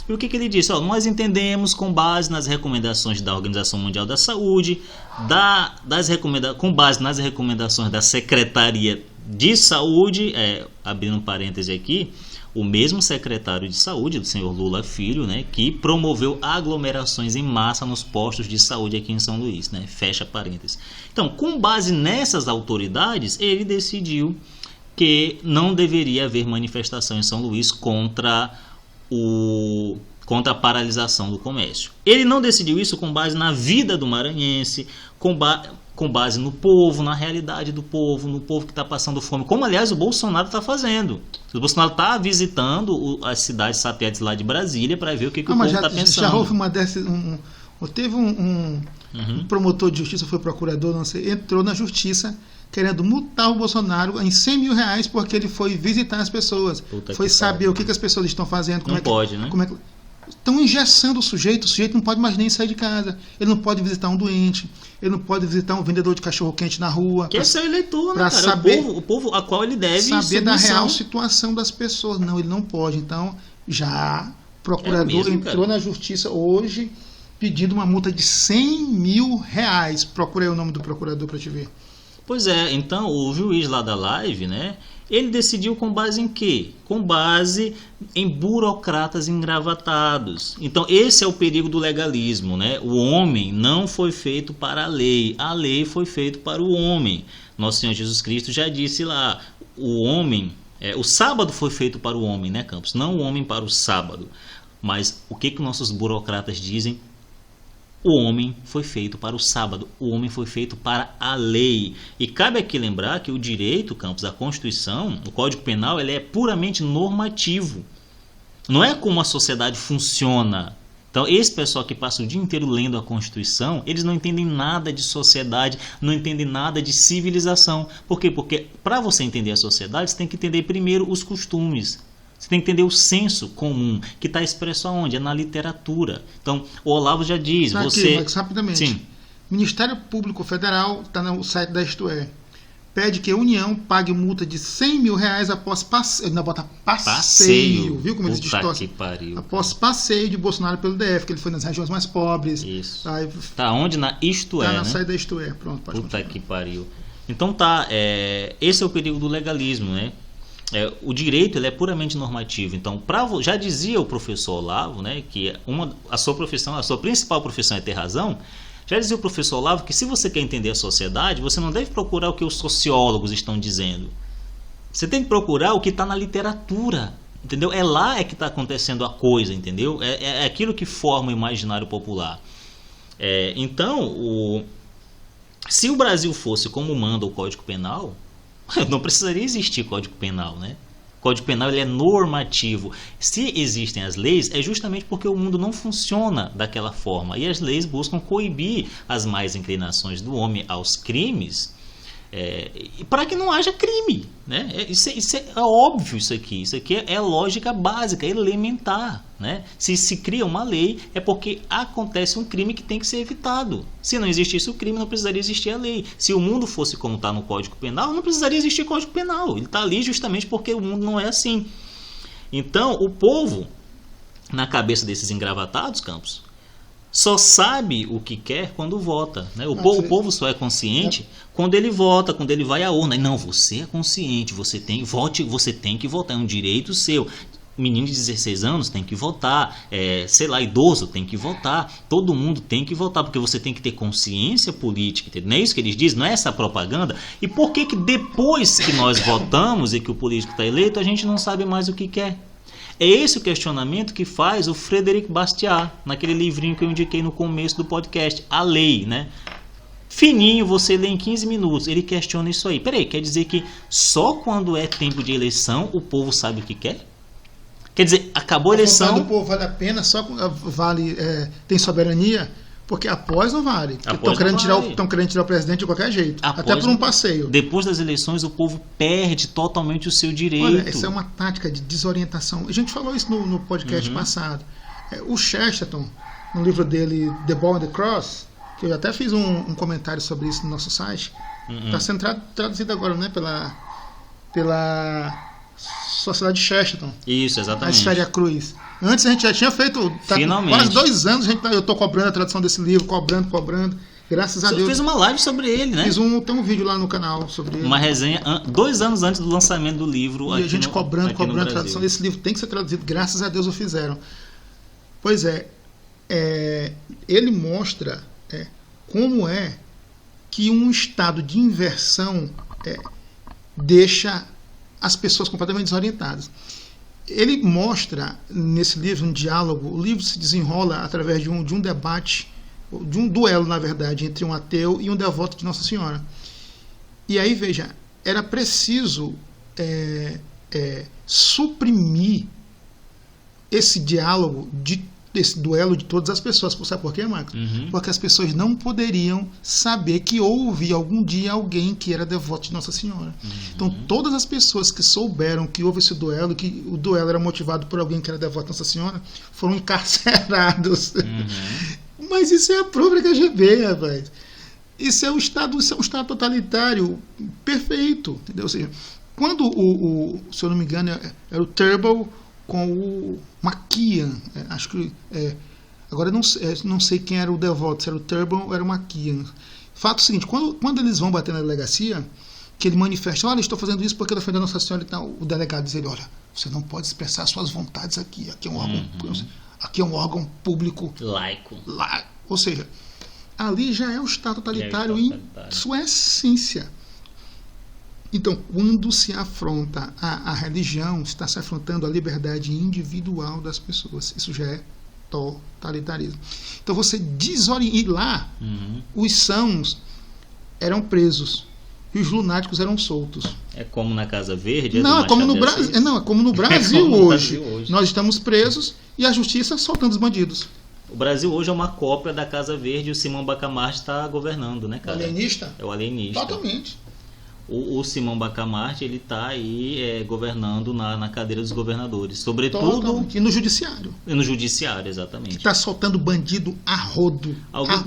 E o que ele disse? Nós entendemos, com base nas recomendações da Organização Mundial da Saúde, com base nas recomendações da Secretaria de Saúde, abrindo um parêntese aqui, o mesmo secretário de Saúde, do senhor Lula Filho, né, que promoveu aglomerações em massa nos postos de saúde aqui em São Luís, né, fecha parênteses. Então, com base nessas autoridades, ele decidiu que não deveria haver manifestação em São Luís contra a paralisação do comércio. Ele não decidiu isso com base na vida do maranhense, com base no povo, na realidade do povo, no povo que está passando fome, como aliás o Bolsonaro está fazendo. O Bolsonaro está visitando as cidades satélites lá de Brasília para ver o que o povo está pensando. Já houve teve um promotor de justiça, foi procurador, não sei, entrou na justiça querendo multar o Bolsonaro em R$100 mil porque ele foi visitar as pessoas. Foi saber o que as pessoas estão fazendo. Não pode, né? Estão engessando o sujeito não pode mais nem sair de casa. Ele não pode visitar um doente, ele não pode visitar um vendedor de cachorro-quente na rua. Que é seu eleitor, né, cara? Saber, o povo a qual ele deve saber da real situação das pessoas. Não, ele não pode. Então, já o procurador entrou na justiça hoje pedindo uma multa de R$100 mil. Procura aí o nome do procurador para te ver. Pois é, então o juiz lá da live, né, ele decidiu com base em quê? Com base em burocratas engravatados. Então esse é o perigo do legalismo, né? O homem não foi feito para a lei foi feita para o homem. Nosso Senhor Jesus Cristo já disse lá, o sábado foi feito para o homem, né, Campos? Não o homem para o sábado. Mas o que nossos burocratas dizem? O homem foi feito para o sábado, o homem foi feito para a lei. E cabe aqui lembrar que o direito, Campos, a Constituição, o Código Penal, ele é puramente normativo. Não é como a sociedade funciona. Então, esse pessoal que passa o dia inteiro lendo a Constituição, eles não entendem nada de sociedade, não entendem nada de civilização. Por quê? Porque para você entender a sociedade, você tem que entender primeiro os costumes. Você tem que entender o senso comum, que está expresso aonde? É na literatura. Então, o Olavo já diz... Max, rapidamente. Sim. Ministério Público Federal, está no site da Isto É, pede que a União pague multa de R$100 mil após passeio. Não, bota passeio. Viu como eles distorcem? Após passeio de Bolsonaro pelo DF, que ele foi nas regiões mais pobres. Isso. Tá onde? Na Isto É, tá no site da Isto É. Pronto, pode continuar. Que pariu. Então tá, esse é o perigo do legalismo, né? O direito ele é puramente normativo. Então, já dizia o professor Olavo, né, que a sua principal profissão é ter razão. Já dizia o professor Olavo que se você quer entender a sociedade, você não deve procurar o que os sociólogos estão dizendo. Você tem que procurar o que está na literatura, entendeu? É lá que está acontecendo a coisa, entendeu? É aquilo que forma o imaginário popular. Então, se o Brasil fosse como manda o Código Penal, não precisaria existir Código Penal, né? O Código Penal ele é normativo. Se existem as leis, é justamente porque o mundo não funciona daquela forma. E as leis buscam coibir as más inclinações do homem aos crimes, para que não haja crime, né? Isso é óbvio, isso aqui é lógica básica, elementar, né? Se cria uma lei é porque acontece um crime que tem que ser evitado. Se não existisse o crime, não precisaria existir a lei. Se o mundo fosse como está no Código Penal, não precisaria existir Código Penal. Ele está ali justamente porque o mundo não é assim. Então o povo, na cabeça desses engravatados, Campos, só sabe o que quer quando vota, né? O povo só é consciente quando ele vota, quando ele vai à urna. Não, você é consciente, você tem que votar, é um direito seu. Menino de 16 anos tem que votar, idoso tem que votar, todo mundo tem que votar, porque você tem que ter consciência política, entendeu? Não é isso que eles dizem, não é essa propaganda. E por que depois que nós votamos e que o político está eleito, a gente não sabe mais o que quer? É esse o questionamento que faz o Frederic Bastiat, naquele livrinho que eu indiquei no começo do podcast, A Lei, né? Fininho, você lê em 15 minutos, ele questiona isso aí. Peraí, quer dizer que só quando é tempo de eleição o povo sabe o que quer? Quer dizer, acabou a eleição... O povo vale a pena, só tem soberania... Porque após não vale. Estão querendo tirar o presidente de qualquer jeito. Até por um passeio. Depois das eleições, o povo perde totalmente o seu direito. Olha, essa é uma tática de desorientação. A gente falou isso no podcast passado. O Chesterton, no livro dele The Ball and the Cross, Eu até fiz um comentário sobre isso no nosso site. Está sendo traduzido agora, né, pela Sociedade Chesterton. Isso, A exatamente. Esfera Cruz. Antes a gente já tinha feito, Finalmente. quase 2 anos eu estou cobrando a tradução desse livro, cobrando. Graças a Você Deus. fez uma live sobre ele, né? Tem um vídeo lá no canal sobre ele. Uma resenha 2 anos antes do lançamento do livro. E a gente cobrando a Brasil. tradução desse livro tem que ser traduzido. Graças a Deus o fizeram. Pois ele mostra como é que um estado de inversão deixa as pessoas completamente desorientadas. Ele mostra nesse livro um diálogo. O livro se desenrola através de um debate, de um duelo, na verdade, entre um ateu e um devoto de Nossa Senhora. E aí, veja, era preciso suprimir esse diálogo, esse duelo de todas as pessoas. Sabe por quê, Marcos? Porque as pessoas não poderiam saber que houve algum dia alguém que era devoto de Nossa Senhora. Então, todas as pessoas que souberam que houve esse duelo, que o duelo era motivado por alguém que era devoto de Nossa Senhora, foram encarcerados. Mas isso é a própria KGB, rapaz. Isso é um Estado totalitário perfeito, entendeu? Ou seja, quando se eu não me engano, era o Turnbull com o Maquian, acho que agora não sei quem era o devoto, se era o Turnbull ou era o Maquian. Fato seguinte, quando eles vão bater na delegacia, que ele manifesta, olha, estou fazendo isso porque eu defendo a Nossa Senhora e tal, o delegado diz ele, olha, você não pode expressar suas vontades aqui é um órgão, aqui é um órgão público laico. Ou seja, ali já é o Estado totalitário em sua essência. Então, quando se afronta a religião, está se afrontando a liberdade individual das pessoas. Isso já é totalitarismo. Então, você desorienta. E lá, os sãos eram presos e os lunáticos eram soltos. É como na Casa Verde? Não, é como no Brasil. Não, é como no Brasil hoje. Nós estamos presos e a justiça soltando os bandidos. O Brasil hoje é uma cópia da Casa Verde e o Simão Bacamarte está governando, né, cara? O alienista? É o alienista. Totalmente. O Simão Bacamarte, ele está aí governando na cadeira dos governadores. Sobretudo... Totalmente. E no judiciário. E no judiciário, exatamente. Está soltando bandido a rodo.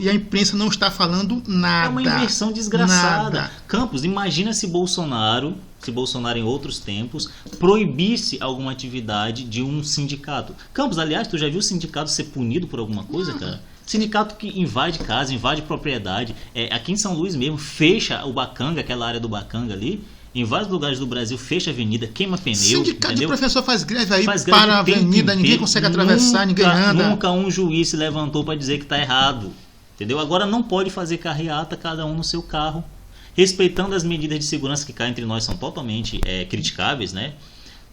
E a imprensa não está falando nada. É uma inversão desgraçada. Nada. Campos, imagina se Bolsonaro em outros tempos, proibisse alguma atividade de um sindicato. Campos, aliás, tu já viu o sindicato ser punido por alguma coisa, cara? Sindicato que invade casa, invade propriedade. Aqui em São Luís mesmo, fecha o Bacanga, aquela área do Bacanga ali. Em vários lugares do Brasil, fecha a avenida, queima pneu. Sindicato de professor faz greve aí, faz greve para a avenida, ninguém consegue atravessar, ninguém anda. Nunca um juiz se levantou para dizer que está errado. Entendeu? Agora não pode fazer carreata, cada um no seu carro, respeitando as medidas de segurança que cá entre nós são totalmente criticáveis, né?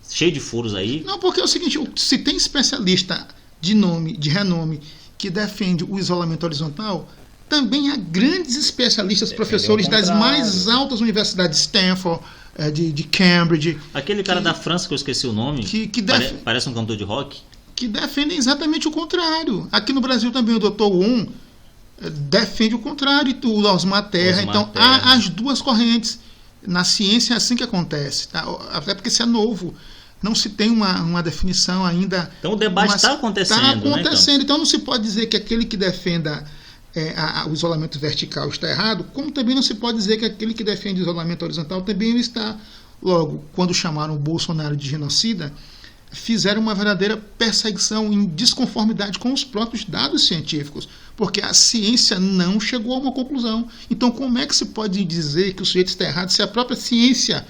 Cheio de furos aí. Não, porque é o seguinte, se tem especialista de renome, que defende o isolamento horizontal, também há grandes especialistas, professores das mais altas universidades, de Stanford, de Cambridge. Aquele cara da França, que eu esqueci o nome, parece um cantor de rock. Que defendem exatamente o contrário. Aqui no Brasil também o Dr. Wong defende o contrário, e o Osmar Terra. Então há as duas correntes. Na ciência é assim que acontece, tá? Até porque isso é novo. Não se tem uma definição ainda. Então o debate está acontecendo. Está acontecendo. Né, então não se pode dizer que aquele que defenda o isolamento vertical está errado, como também não se pode dizer que aquele que defende o isolamento horizontal também está. Logo, quando chamaram o Bolsonaro de genocida, fizeram uma verdadeira perseguição em desconformidade com os próprios dados científicos, porque a ciência não chegou a uma conclusão. Então como é que se pode dizer que o sujeito está errado se a própria ciência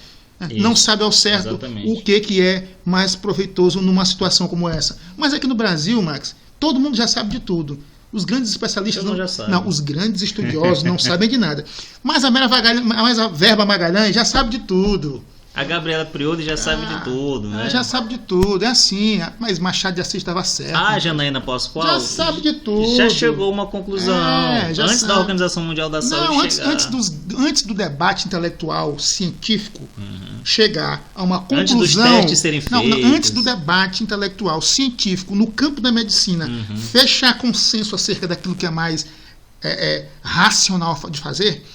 não sabe ao certo o que é mais proveitoso numa situação como essa? Mas aqui no Brasil, Max, todo mundo já sabe de tudo. Os grandes especialistas não, os grandes estudiosos não sabem de nada. Mas a Verba Magalhães já sabe de tudo. A Gabriela Prioli já sabe de tudo, né? Já sabe de tudo, é assim. Mas Machado de Assis estava certo. A Janaína Pascoal já sabe de tudo. Já chegou a uma conclusão. Antes da Organização Mundial da Saúde chegar. Antes do debate intelectual científico chegar a uma conclusão. Antes dos testes serem feitos. Antes do debate intelectual científico no campo da medicina fechar consenso acerca daquilo que é mais racional de fazer.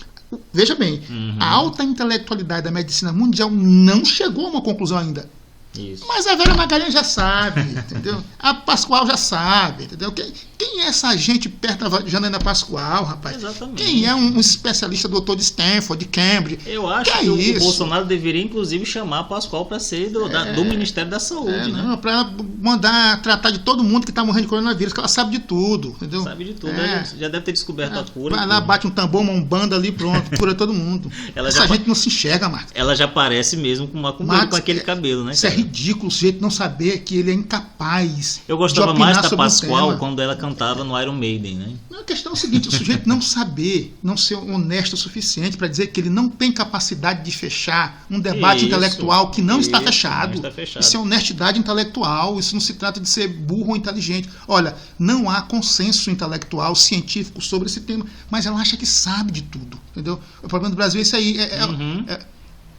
Veja bem, a alta intelectualidade da medicina mundial não chegou a uma conclusão ainda. Isso. Mas a Vera Magalhães já sabe, entendeu? A Pascoal já sabe, entendeu? Quem é essa gente perto da Janaína Pascoal, rapaz? Exatamente. Quem é um especialista doutor de Stanford, de Cambridge? Eu acho que o Bolsonaro deveria, inclusive, chamar a Pascoal para ser do Ministério da Saúde, né? Não, para ela mandar tratar de todo mundo que está morrendo de coronavírus, que ela sabe de tudo, entendeu? Sabe de tudo, já deve ter descoberto a cura. Vai lá, bate um tambor, uma umbanda ali, pronto, cura todo mundo. Essa gente não se enxerga, Marcos. Ela já parece mesmo com aquele cabelo, né? Isso é ridículo, o sujeito não saber que ele é incapaz. Eu gostava mais da Pascoal quando ela cantava no Iron Maiden, né? A questão é o seguinte: o sujeito não saber, não ser honesto o suficiente para dizer que ele não tem capacidade de fechar um debate intelectual que não está fechado. Isso é honestidade intelectual, isso não se trata de ser burro ou inteligente. Olha, não há consenso intelectual, científico sobre esse tema, mas ela acha que sabe de tudo, entendeu? O problema do Brasil é isso aí,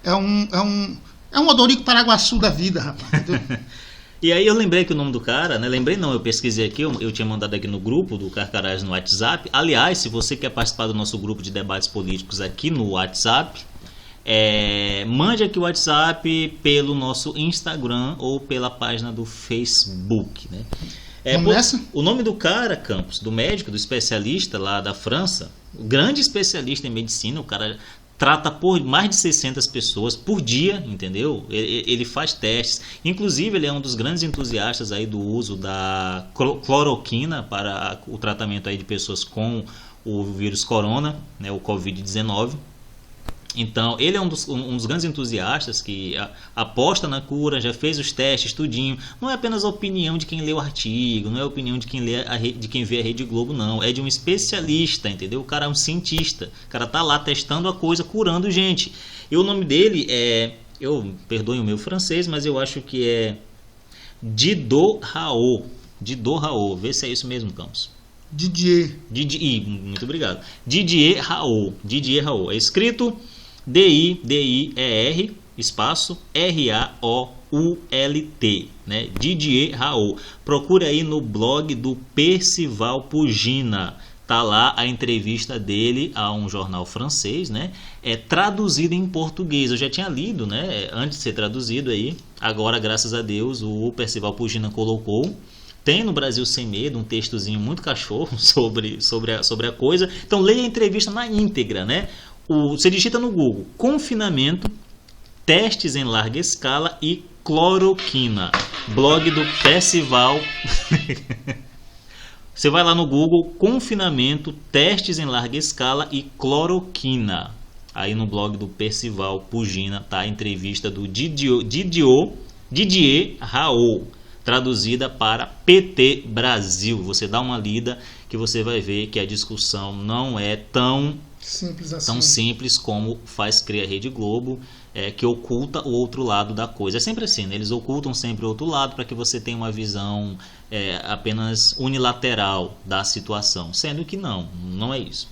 é um Odorico Paraguaçu da vida, rapaz, entendeu? E aí eu lembrei que o nome do cara, né? Lembrei não, eu pesquisei aqui, eu tinha mandado aqui no grupo do Carcarás no WhatsApp. Aliás, se você quer participar do nosso grupo de debates políticos aqui no WhatsApp, mande aqui o WhatsApp pelo nosso Instagram ou pela página do Facebook, né? O nome do cara, Campos, do médico, do especialista lá da França, o grande especialista em medicina, o cara trata por mais de 600 pessoas por dia, entendeu? Ele faz testes. Inclusive, ele é um dos grandes entusiastas aí do uso da cloroquina para o tratamento aí de pessoas com o vírus corona, né, o Covid-19. Então, ele é um dos grandes entusiastas que aposta na cura, já fez os testes, tudinho. Não é apenas a opinião de quem lê o artigo, não é a opinião de quem vê a Rede Globo, não. É de um especialista, entendeu? O cara é um cientista. O cara tá lá testando a coisa, curando gente. E o nome dele perdoem o meu francês, mas eu acho que é Didot Raoult. Vê se é isso mesmo, Campos. Didier. Muito obrigado. Didier Raoult. É escrito D-I-D-I-E-R espaço R-A-O-U-L-T, né? Didier Raoult. Procure aí no blog do Percival Pugina. Tá lá a entrevista dele a um jornal francês, né? É traduzido em português. Eu já tinha lido, né? Antes de ser traduzido aí. Agora, graças a Deus, o Percival Pugina colocou. Tem no Brasil Sem Medo um textozinho muito cachorro sobre a coisa. Então leia a entrevista na íntegra, né? Você digita no Google: confinamento, testes em larga escala e cloroquina. Blog do Percival. Você vai lá no Google: confinamento, testes em larga escala e cloroquina. Aí no blog do Percival Pugina tá a entrevista do Didier Raoult, traduzida para PT Brasil. Você dá uma lida que você vai ver que a discussão não é tão simples como faz crer a Rede Globo, que oculta o outro lado da coisa. É sempre assim, né? Eles ocultam sempre o outro lado para que você tenha uma visão apenas unilateral da situação, sendo que não é isso.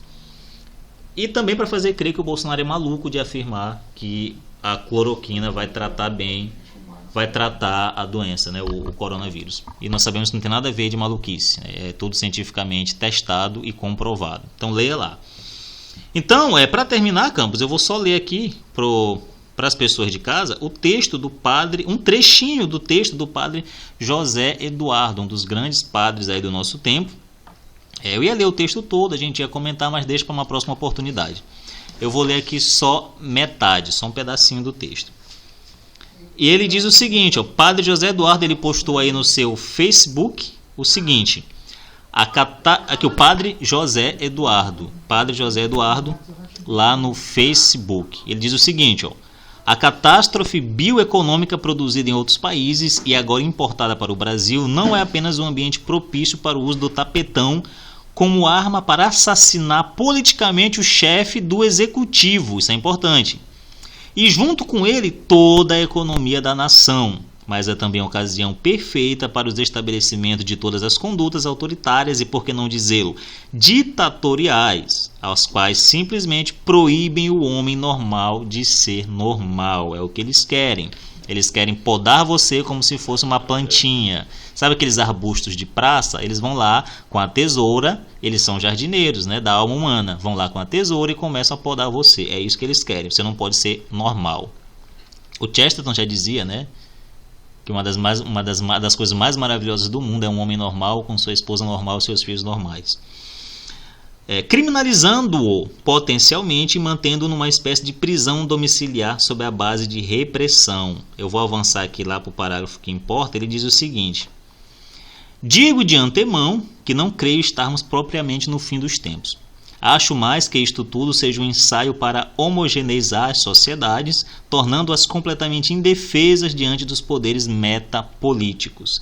E também para fazer crer que o Bolsonaro é maluco de afirmar que a cloroquina vai tratar a doença, né, o coronavírus. E nós sabemos que não tem nada a ver de maluquice. É tudo cientificamente testado e comprovado. Então leia lá. Então, para terminar, Campos, eu vou só ler aqui para as pessoas de casa o texto do padre, um trechinho do texto do padre José Eduardo, um dos grandes padres aí do nosso tempo. Eu ia ler o texto todo, a gente ia comentar, mas deixa para uma próxima oportunidade. Eu vou ler aqui só metade, só um pedacinho do texto. E ele diz o seguinte, o padre José Eduardo, ele postou aí no seu Facebook o seguinte: aqui o padre José Eduardo, lá no Facebook, ele diz o seguinte, a catástrofe bioeconômica produzida em outros países e agora importada para o Brasil não é apenas um ambiente propício para o uso do tapetão como arma para assassinar politicamente o chefe do executivo, isso é importante, e junto com ele toda a economia da nação, mas é também a ocasião perfeita para os estabelecimentos de todas as condutas autoritárias e, por que não dizê-lo, ditatoriais, aos quais simplesmente proíbem o homem normal de ser normal. É o que eles querem. Eles querem podar você como se fosse uma plantinha. Sabe aqueles arbustos de praça? Eles vão lá com a tesoura, eles são jardineiros, né, da alma humana. Vão lá com a tesoura e começam a podar você. É isso que eles querem. Você não pode ser normal. O Chesterton já dizia, né? que uma das coisas mais maravilhosas do mundo é um homem normal com sua esposa normal e seus filhos normais. Criminalizando-o potencialmente e mantendo numa espécie de prisão domiciliar sob a base de repressão. Eu vou avançar aqui lá para o parágrafo que importa. Ele diz o seguinte: digo de antemão que não creio estarmos propriamente no fim dos tempos. Acho mais que isto tudo seja um ensaio para homogeneizar as sociedades, tornando-as completamente indefesas diante dos poderes metapolíticos.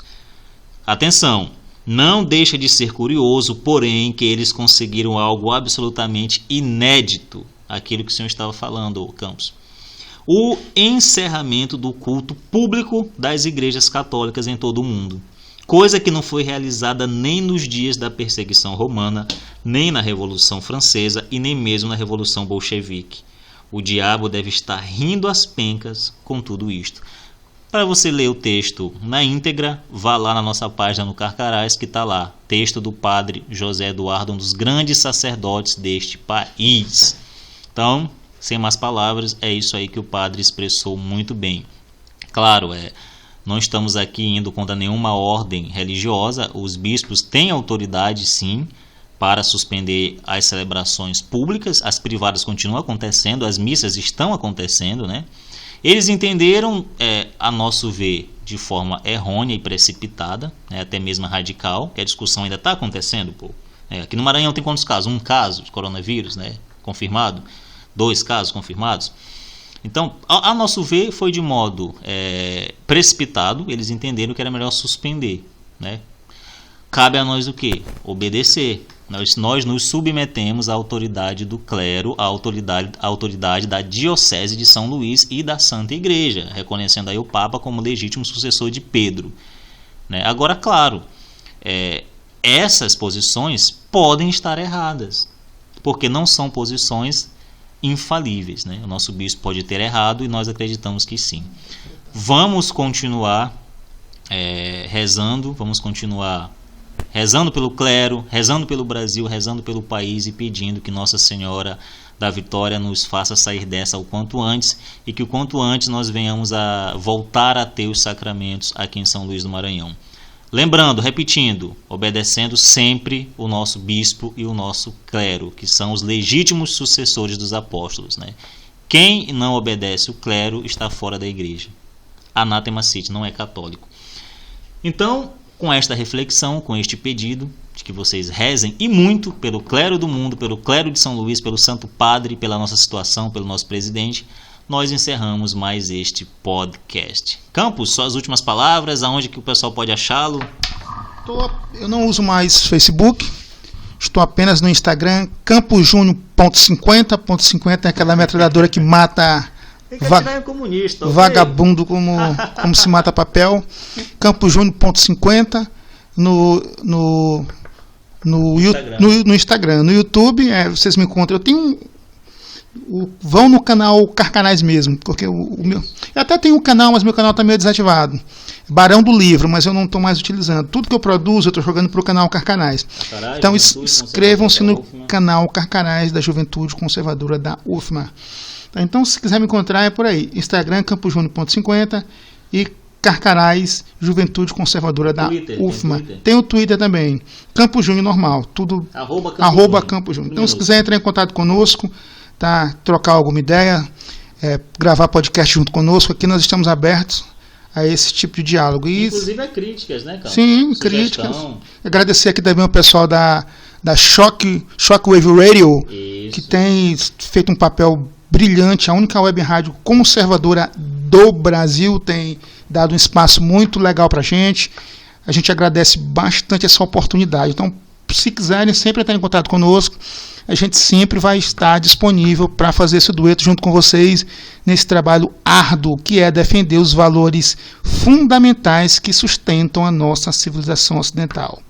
Atenção! Não deixa de ser curioso, porém, que eles conseguiram algo absolutamente inédito, aquilo que o senhor estava falando, Campos. O encerramento do culto público das igrejas católicas em todo o mundo. Coisa que não foi realizada nem nos dias da perseguição romana, nem na Revolução Francesa e nem mesmo na Revolução Bolchevique. O diabo deve estar rindo às pencas com tudo isto. Para você ler o texto na íntegra, vá lá na nossa página no Carcarás, que está lá. Texto do padre José Eduardo, um dos grandes sacerdotes deste país. Então, sem mais palavras, é isso aí que o padre expressou muito bem. Claro, não estamos aqui indo contra nenhuma ordem religiosa. Os bispos têm autoridade, sim, para suspender as celebrações públicas. As privadas continuam acontecendo, as missas estão acontecendo, né? Eles entenderam, a nosso ver, de forma errônea e precipitada, até mesmo radical, que a discussão ainda está acontecendo. Aqui no Maranhão tem quantos casos? 1 caso de coronavírus, confirmado, 2 casos confirmados. Então, a nosso ver, foi de modo precipitado. Eles entenderam que era melhor suspender. Cabe a nós o quê? Obedecer. Nós nos submetemos à autoridade do clero, à autoridade da Diocese de São Luís e da Santa Igreja, reconhecendo aí o Papa como legítimo sucessor de Pedro. Agora, claro, essas posições podem estar erradas, porque não são posições infalíveis. O nosso bispo pode ter errado e nós acreditamos que sim. Vamos continuar rezando, vamos continuar rezando pelo clero, rezando pelo Brasil, rezando pelo país e pedindo que Nossa Senhora da Vitória nos faça sair dessa o quanto antes e que o quanto antes nós venhamos a voltar a ter os sacramentos aqui em São Luís do Maranhão. Lembrando, repetindo, obedecendo sempre o nosso bispo e o nosso clero, que são os legítimos sucessores dos apóstolos. Quem não obedece o clero está fora da igreja. Anátema sit, não é católico. Então, com esta reflexão, com este pedido, de que vocês rezem e muito pelo clero do mundo, pelo clero de São Luís, pelo Santo Padre, pela nossa situação, pelo nosso presidente, nós encerramos mais este podcast. Campos, suas últimas palavras, aonde que o pessoal pode achá-lo? Eu não uso mais Facebook, estou apenas no Instagram, camposjúnior.50, é aquela metralhadora que mata comunista, vagabundo como se mata papel. camposjúnior.50 no Instagram. No YouTube, vocês me encontram. Eu tenho vão no canal Carcanais mesmo, porque o meu, eu até tenho um canal, mas meu canal está meio desativado. Barão do Livro, mas eu não estou mais utilizando. Tudo que eu produzo, eu estou jogando para o canal Carcanais. Então inscrevam-se no canal Carcanais da Juventude Conservadora da UFMA. Então, se quiser me encontrar, é por aí. Instagram, camposjúnior.50 e Carcarás, Juventude Conservadora da UFMA. Tem o Twitter também. Campo Júnior normal. Tudo @ Campo Júnior. Então, se quiser entrar em contato conosco, trocar alguma ideia, gravar podcast junto conosco, aqui nós estamos abertos a esse tipo de diálogo. Inclusive a críticas, né, cara? Sim, críticas. Agradecer aqui também o pessoal da Shockwave Radio, isso, que tem feito um papel brilhante, a única web rádio conservadora do Brasil, tem dado um espaço muito legal pra gente. A gente agradece bastante essa oportunidade. Então, se quiserem sempre entrar em contato conosco, a gente sempre vai estar disponível para fazer esse dueto junto com vocês nesse trabalho árduo que é defender os valores fundamentais que sustentam a nossa civilização ocidental.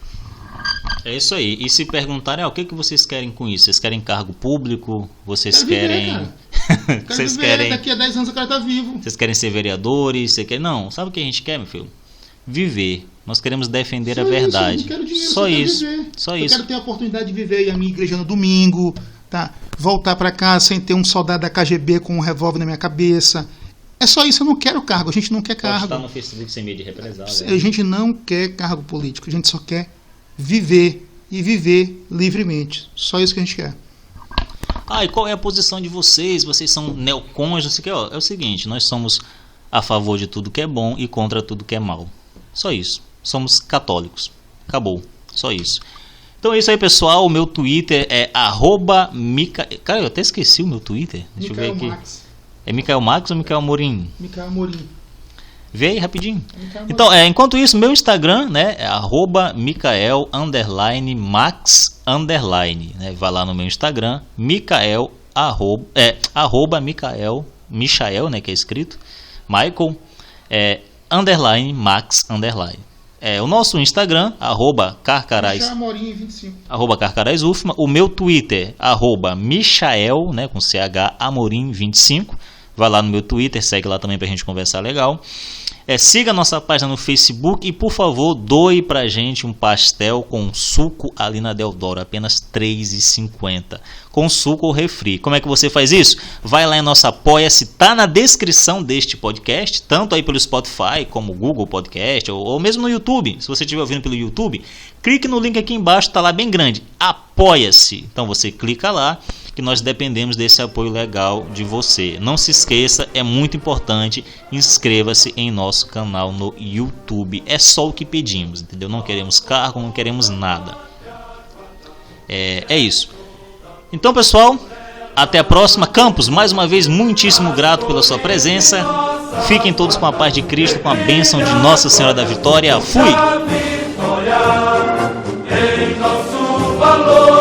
É isso aí. E se perguntarem, o que vocês querem com isso? Vocês querem cargo público? Vocês querem... Vocês querem... Daqui a 10 anos o cara tá vivo. Vocês querem ser vereadores? Não, sabe o que a gente quer, meu filho? Viver. Nós queremos defender a verdade. Eu não quero dinheiro, só isso. Eu quero ter a oportunidade de viver a minha igreja no domingo, voltar para casa sem ter um soldado da KGB com um revólver na minha cabeça. É só isso, eu não quero cargo, a gente não quer Postar cargo. no Facebook sem medo de represália. A gente não quer cargo político, a gente só quer viver e viver livremente. Só isso que a gente quer. E qual é a posição de vocês? Vocês são neocônjuges? É o seguinte, nós somos a favor de tudo que é bom e contra tudo que é mal. Só isso. Somos católicos. Acabou. Só isso. Então é isso aí, pessoal. O meu Twitter é @Mica... Cara, eu até esqueci o meu Twitter. Deixa eu ver aqui. Max. É Micael Max ou Micael Amorim? Micael Amorim. Vê aí rapidinho. Micael Então, enquanto isso, meu Instagram, né, é @Micael_Max_, né? Vai lá no meu Instagram, Micael, Michael, né, que é escrito, Michael, _Max_. O nosso Instagram, @Carcarais, Amorim 25. @CarcaraisUFMA. O meu Twitter, @Michael, né, com CH, Amorim 25. Vai lá no meu Twitter, segue lá também pra gente conversar legal. Siga a nossa página no Facebook e, por favor, doe pra gente um pastel com suco ali na Deodoro, apenas R$ 3,50, com suco ou refri. Como é que você faz isso? Vai lá em nosso Apoia-se, tá na descrição deste podcast, tanto aí pelo Spotify como Google Podcast, ou mesmo no YouTube. Se você estiver ouvindo pelo YouTube, clique no link aqui embaixo, tá lá bem grande, Apoia-se. Então você clica lá, que nós dependemos desse apoio legal de você. Não se esqueça, é muito importante, inscreva-se em nosso canal no YouTube. É só o que pedimos, entendeu? Não queremos cargo, não queremos nada. É isso. Então, pessoal, até a próxima. Campos, mais uma vez, muitíssimo grato pela sua presença. Fiquem todos com a paz de Cristo, com a bênção de Nossa Senhora da Vitória. Fui! Vitória em nosso valor.